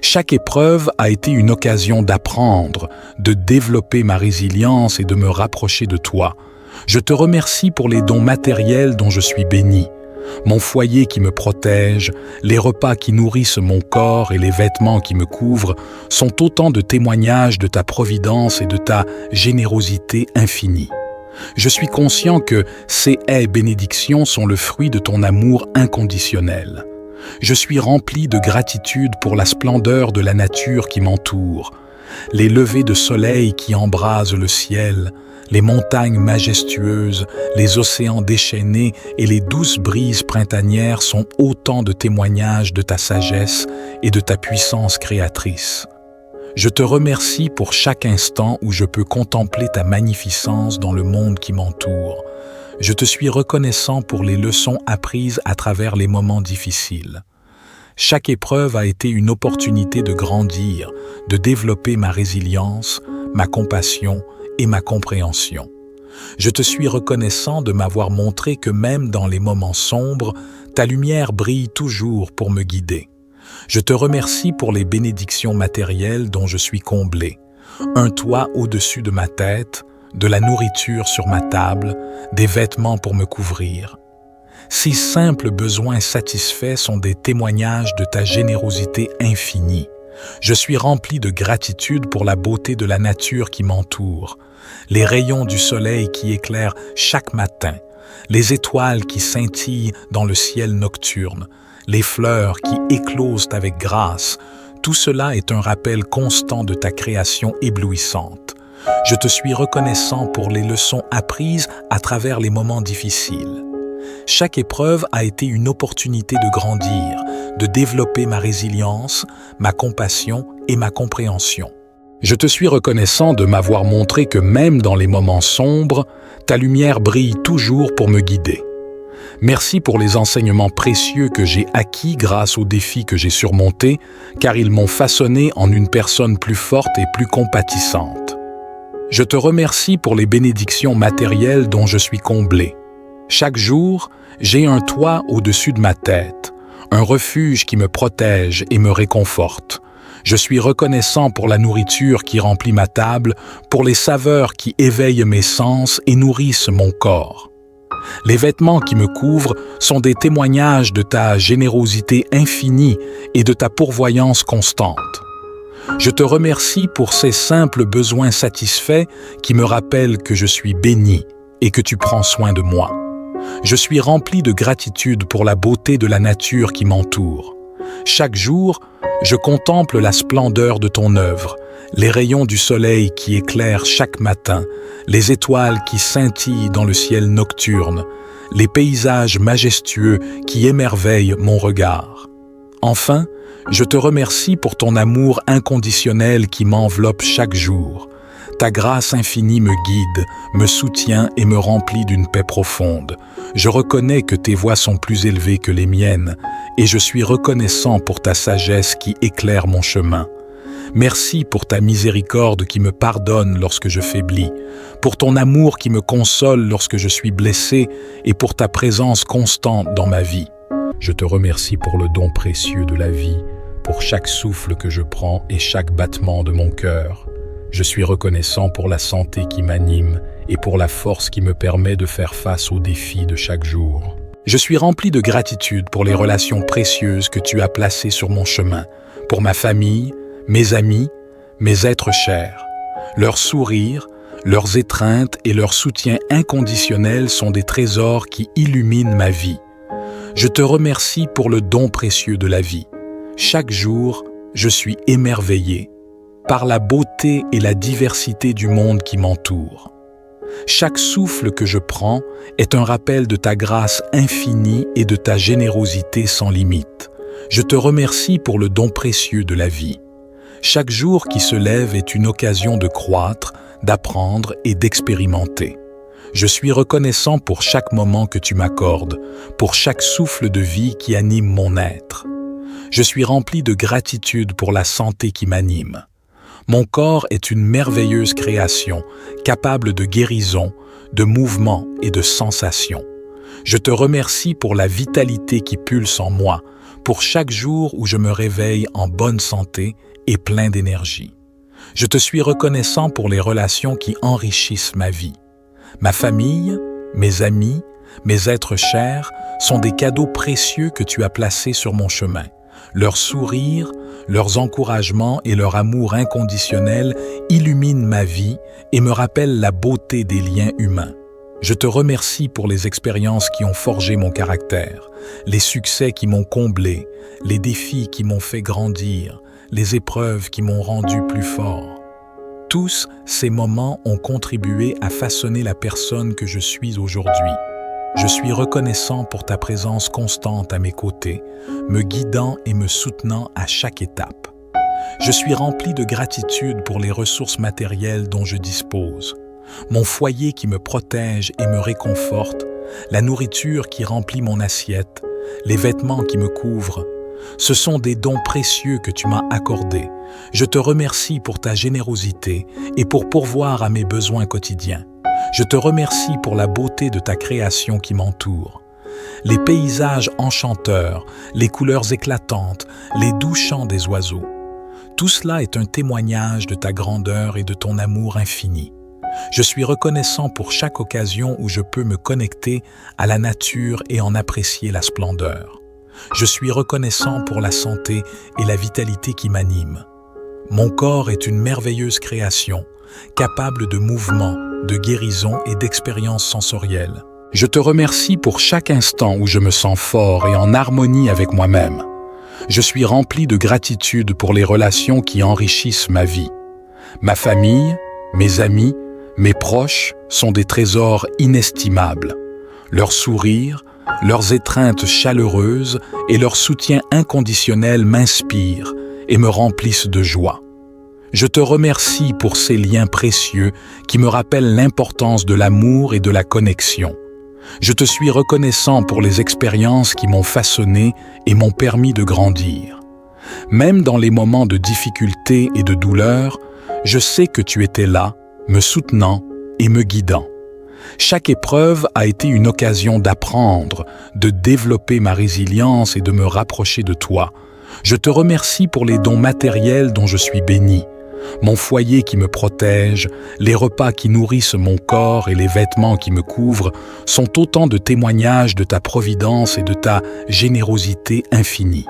Chaque épreuve a été une occasion d'apprendre, de développer ma résilience et de me rapprocher de toi. Je te remercie pour les dons matériels dont je suis béni. Mon foyer qui me protège, les repas qui nourrissent mon corps et les vêtements qui me couvrent sont autant de témoignages de ta providence et de ta générosité infinie. Je suis conscient que ces haies bénédictions sont le fruit de ton amour inconditionnel. Je suis rempli de gratitude pour la splendeur de la nature qui m'entoure, les levées de soleil qui embrasent le ciel, les montagnes majestueuses, les océans déchaînés et les douces brises printanières sont autant de témoignages de ta sagesse et de ta puissance créatrice. Je te remercie pour chaque instant où je peux contempler ta magnificence dans le monde qui m'entoure. Je te suis reconnaissant pour les leçons apprises à travers les moments difficiles. Chaque épreuve a été une opportunité de grandir, de développer ma résilience, ma compassion et ma compréhension. Je te suis reconnaissant de m'avoir montré que même dans les moments sombres, ta lumière brille toujours pour me guider. Je te remercie pour les bénédictions matérielles dont je suis comblé. Un toit au-dessus de ma tête, de la nourriture sur ma table, des vêtements pour me couvrir. Ces simples besoins satisfaits sont des témoignages de ta générosité infinie. Je suis rempli de gratitude pour la beauté de la nature qui m'entoure, les rayons du soleil qui éclairent chaque matin, les étoiles qui scintillent dans le ciel nocturne, les fleurs qui éclosent avec grâce. Tout cela est un rappel constant de ta création éblouissante. Je te suis reconnaissant pour les leçons apprises à travers les moments difficiles. Chaque épreuve a été une opportunité de grandir, de développer ma résilience, ma compassion et ma compréhension. Je te suis reconnaissant de m'avoir montré que même dans les moments sombres, ta lumière brille toujours pour me guider. Merci pour les enseignements précieux que j'ai acquis grâce aux défis que j'ai surmontés, car ils m'ont façonné en une personne plus forte et plus compatissante. Je te remercie pour les bénédictions matérielles dont je suis comblé. Chaque jour, j'ai un toit au-dessus de ma tête, un refuge qui me protège et me réconforte. Je suis reconnaissant pour la nourriture qui remplit ma table, pour les saveurs qui éveillent mes sens et nourrissent mon corps. Les vêtements qui me couvrent sont des témoignages de ta générosité infinie et de ta pourvoyance constante. Je te remercie pour ces simples besoins satisfaits qui me rappellent que je suis béni et que tu prends soin de moi. Je suis rempli de gratitude pour la beauté de la nature qui m'entoure. Chaque jour, je contemple la splendeur de ton œuvre, les rayons du soleil qui éclairent chaque matin, les étoiles qui scintillent dans le ciel nocturne, les paysages majestueux qui émerveillent mon regard. Enfin, je te remercie pour ton amour inconditionnel qui m'enveloppe chaque jour. Ta grâce infinie me guide, me soutient et me remplit d'une paix profonde. Je reconnais que tes voies sont plus élevées que les miennes et je suis reconnaissant pour ta sagesse qui éclaire mon chemin. Merci pour ta miséricorde qui me pardonne lorsque je faiblis, pour ton amour qui me console lorsque je suis blessé et pour ta présence constante dans ma vie. Je te remercie pour le don précieux de la vie, pour chaque souffle que je prends et chaque battement de mon cœur. Je suis reconnaissant pour la santé qui m'anime et pour la force qui me permet de faire face aux défis de chaque jour. Je suis rempli de gratitude pour les relations précieuses que tu as placées sur mon chemin, pour ma famille, mes amis, mes êtres chers. Leurs sourires, leurs étreintes et leur soutien inconditionnel sont des trésors qui illuminent ma vie. Je te remercie pour le don précieux de la vie. Chaque jour, je suis émerveillé par la beauté et la diversité du monde qui m'entoure. Chaque souffle que je prends est un rappel de ta grâce infinie et de ta générosité sans limite. Je te remercie pour le don précieux de la vie. Chaque jour qui se lève est une occasion de croître, d'apprendre et d'expérimenter. Je suis reconnaissant pour chaque moment que tu m'accordes, pour chaque souffle de vie qui anime mon être. Je suis rempli de gratitude pour la santé qui m'anime. Mon corps est une merveilleuse création, capable de guérison, de mouvement et de sensation. Je te remercie pour la vitalité qui pulse en moi, pour chaque jour où je me réveille en bonne santé et plein d'énergie. Je te suis reconnaissant pour les relations qui enrichissent ma vie. Ma famille, mes amis, mes êtres chers sont des cadeaux précieux que tu as placés sur mon chemin. Leurs sourires, leurs encouragements et leur amour inconditionnel illuminent ma vie et me rappellent la beauté des liens humains. Je te remercie pour les expériences qui ont forgé mon caractère, les succès qui m'ont comblé, les défis qui m'ont fait grandir, les épreuves qui m'ont rendu plus fort. Tous ces moments ont contribué à façonner la personne que je suis aujourd'hui. Je suis reconnaissant pour ta présence constante à mes côtés, me guidant et me soutenant à chaque étape. Je suis rempli de gratitude pour les ressources matérielles dont je dispose. Mon foyer qui me protège et me réconforte, la nourriture qui remplit mon assiette, les vêtements qui me couvrent. Ce sont des dons précieux que tu m'as accordés. Je te remercie pour ta générosité et pour pourvoir à mes besoins quotidiens. Je te remercie pour la beauté de ta création qui m'entoure. Les paysages enchanteurs, les couleurs éclatantes, les doux chants des oiseaux. Tout cela est un témoignage de ta grandeur et de ton amour infini. Je suis reconnaissant pour chaque occasion où je peux me connecter à la nature et en apprécier la splendeur. Je suis reconnaissant pour la santé et la vitalité qui m'animent. Mon corps est une merveilleuse création, capable de mouvement, de guérison et d'expériences sensorielles. Je te remercie pour chaque instant où je me sens fort et en harmonie avec moi-même. Je suis rempli de gratitude pour les relations qui enrichissent ma vie. Ma famille, mes amis, mes proches sont des trésors inestimables. Leurs sourires, leurs étreintes chaleureuses et leur soutien inconditionnel m'inspirent et me remplissent de joie. Je te remercie pour ces liens précieux qui me rappellent l'importance de l'amour et de la connexion. Je te suis reconnaissant pour les expériences qui m'ont façonné et m'ont permis de grandir. Même dans les moments de difficulté et de douleur, je sais que tu étais là, me soutenant et me guidant. Chaque épreuve a été une occasion d'apprendre, de développer ma résilience et de me rapprocher de toi. Je te remercie pour les dons matériels dont je suis béni. Mon foyer qui me protège, les repas qui nourrissent mon corps et les vêtements qui me couvrent sont autant de témoignages de ta providence et de ta générosité infinie.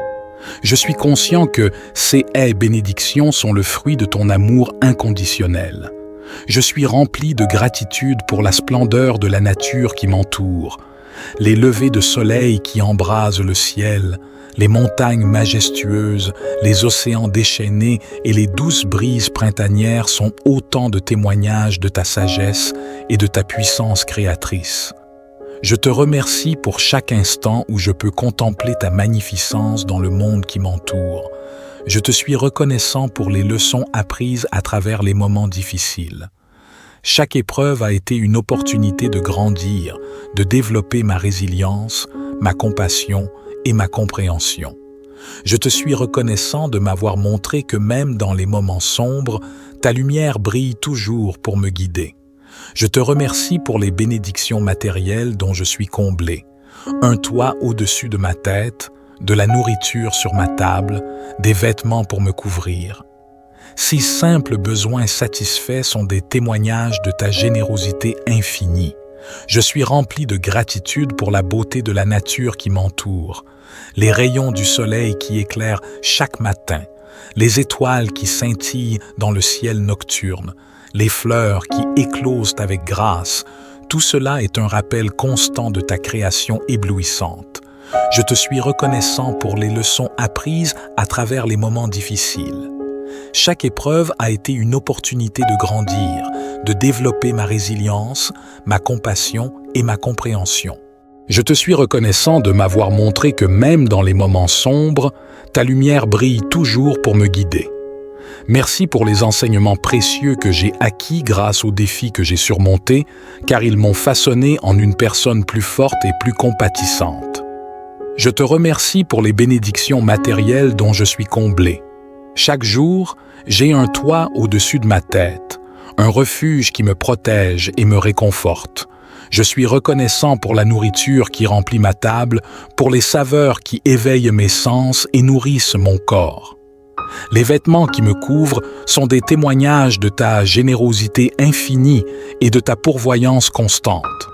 Je suis conscient que ces bénédictions sont le fruit de ton amour inconditionnel. Je suis rempli de gratitude pour la splendeur de la nature qui m'entoure, les levées de soleil qui embrasent le ciel, les montagnes majestueuses, les océans déchaînés et les douces brises printanières sont autant de témoignages de ta sagesse et de ta puissance créatrice. Je te remercie pour chaque instant où je peux contempler ta magnificence dans le monde qui m'entoure. Je te suis reconnaissant pour les leçons apprises à travers les moments difficiles. Chaque épreuve a été une opportunité de grandir, de développer ma résilience, ma compassion et ma compréhension. Je te suis reconnaissant de m'avoir montré que même dans les moments sombres, ta lumière brille toujours pour me guider. Je te remercie pour les bénédictions matérielles dont je suis comblé. Un toit au-dessus de ma tête, de la nourriture sur ma table, des vêtements pour me couvrir. Ces simples besoins satisfaits sont des témoignages de ta générosité infinie. Je suis rempli de gratitude pour la beauté de la nature qui m'entoure, les rayons du soleil qui éclairent chaque matin, les étoiles qui scintillent dans le ciel nocturne, les fleurs qui éclosent avec grâce. Tout cela est un rappel constant de ta création éblouissante. Je te suis reconnaissant pour les leçons apprises à travers les moments difficiles. Chaque épreuve a été une opportunité de grandir, de développer ma résilience, ma compassion et ma compréhension. Je te suis reconnaissant de m'avoir montré que même dans les moments sombres, ta lumière brille toujours pour me guider. Merci pour les enseignements précieux que j'ai acquis grâce aux défis que j'ai surmontés, car ils m'ont façonné en une personne plus forte et plus compatissante. Je te remercie pour les bénédictions matérielles dont je suis comblé. Chaque jour, j'ai un toit au-dessus de ma tête, un refuge qui me protège et me réconforte. Je suis reconnaissant pour la nourriture qui remplit ma table, pour les saveurs qui éveillent mes sens et nourrissent mon corps. Les vêtements qui me couvrent sont des témoignages de ta générosité infinie et de ta pourvoyance constante.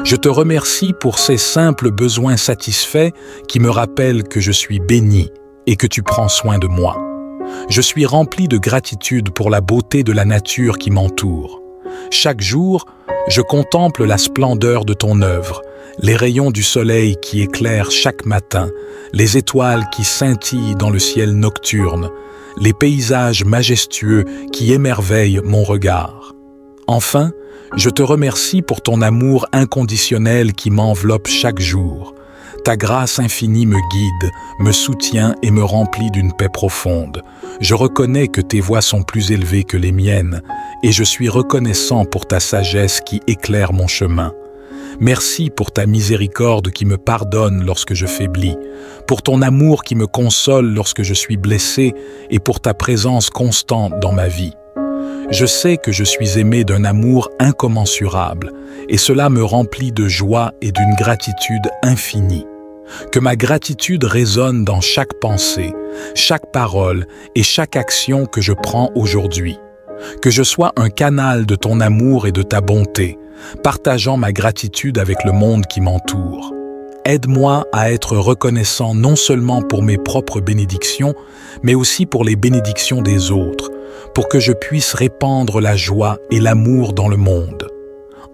Je te remercie pour ces simples besoins satisfaits qui me rappellent que je suis béni et que tu prends soin de moi. Je suis rempli de gratitude pour la beauté de la nature qui m'entoure. Chaque jour, je contemple la splendeur de ton œuvre, les rayons du soleil qui éclairent chaque matin, les étoiles qui scintillent dans le ciel nocturne, les paysages majestueux qui émerveillent mon regard. Enfin, je te remercie pour ton amour inconditionnel qui m'enveloppe chaque jour. Ta grâce infinie me guide, me soutient et me remplit d'une paix profonde. Je reconnais que tes voies sont plus élevées que les miennes et je suis reconnaissant pour ta sagesse qui éclaire mon chemin. Merci pour ta miséricorde qui me pardonne lorsque je faiblis, pour ton amour qui me console lorsque je suis blessé et pour ta présence constante dans ma vie. Je sais que je suis aimé d'un amour incommensurable et cela me remplit de joie et d'une gratitude infinie. Que ma gratitude résonne dans chaque pensée, chaque parole et chaque action que je prends aujourd'hui. Que je sois un canal de ton amour et de ta bonté, partageant ma gratitude avec le monde qui m'entoure. Aide-moi à être reconnaissant non seulement pour mes propres bénédictions, mais aussi pour les bénédictions des autres, pour que je puisse répandre la joie et l'amour dans le monde.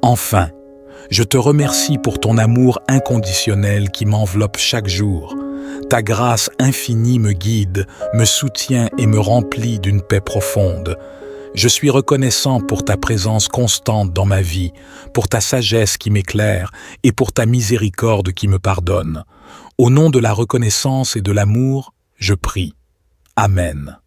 Enfin, je te remercie pour ton amour inconditionnel qui m'enveloppe chaque jour. Ta grâce infinie me guide, me soutient et me remplit d'une paix profonde. Je suis reconnaissant pour ta présence constante dans ma vie, pour ta sagesse qui m'éclaire et pour ta miséricorde qui me pardonne. Au nom de la reconnaissance et de l'amour, je prie. Amen.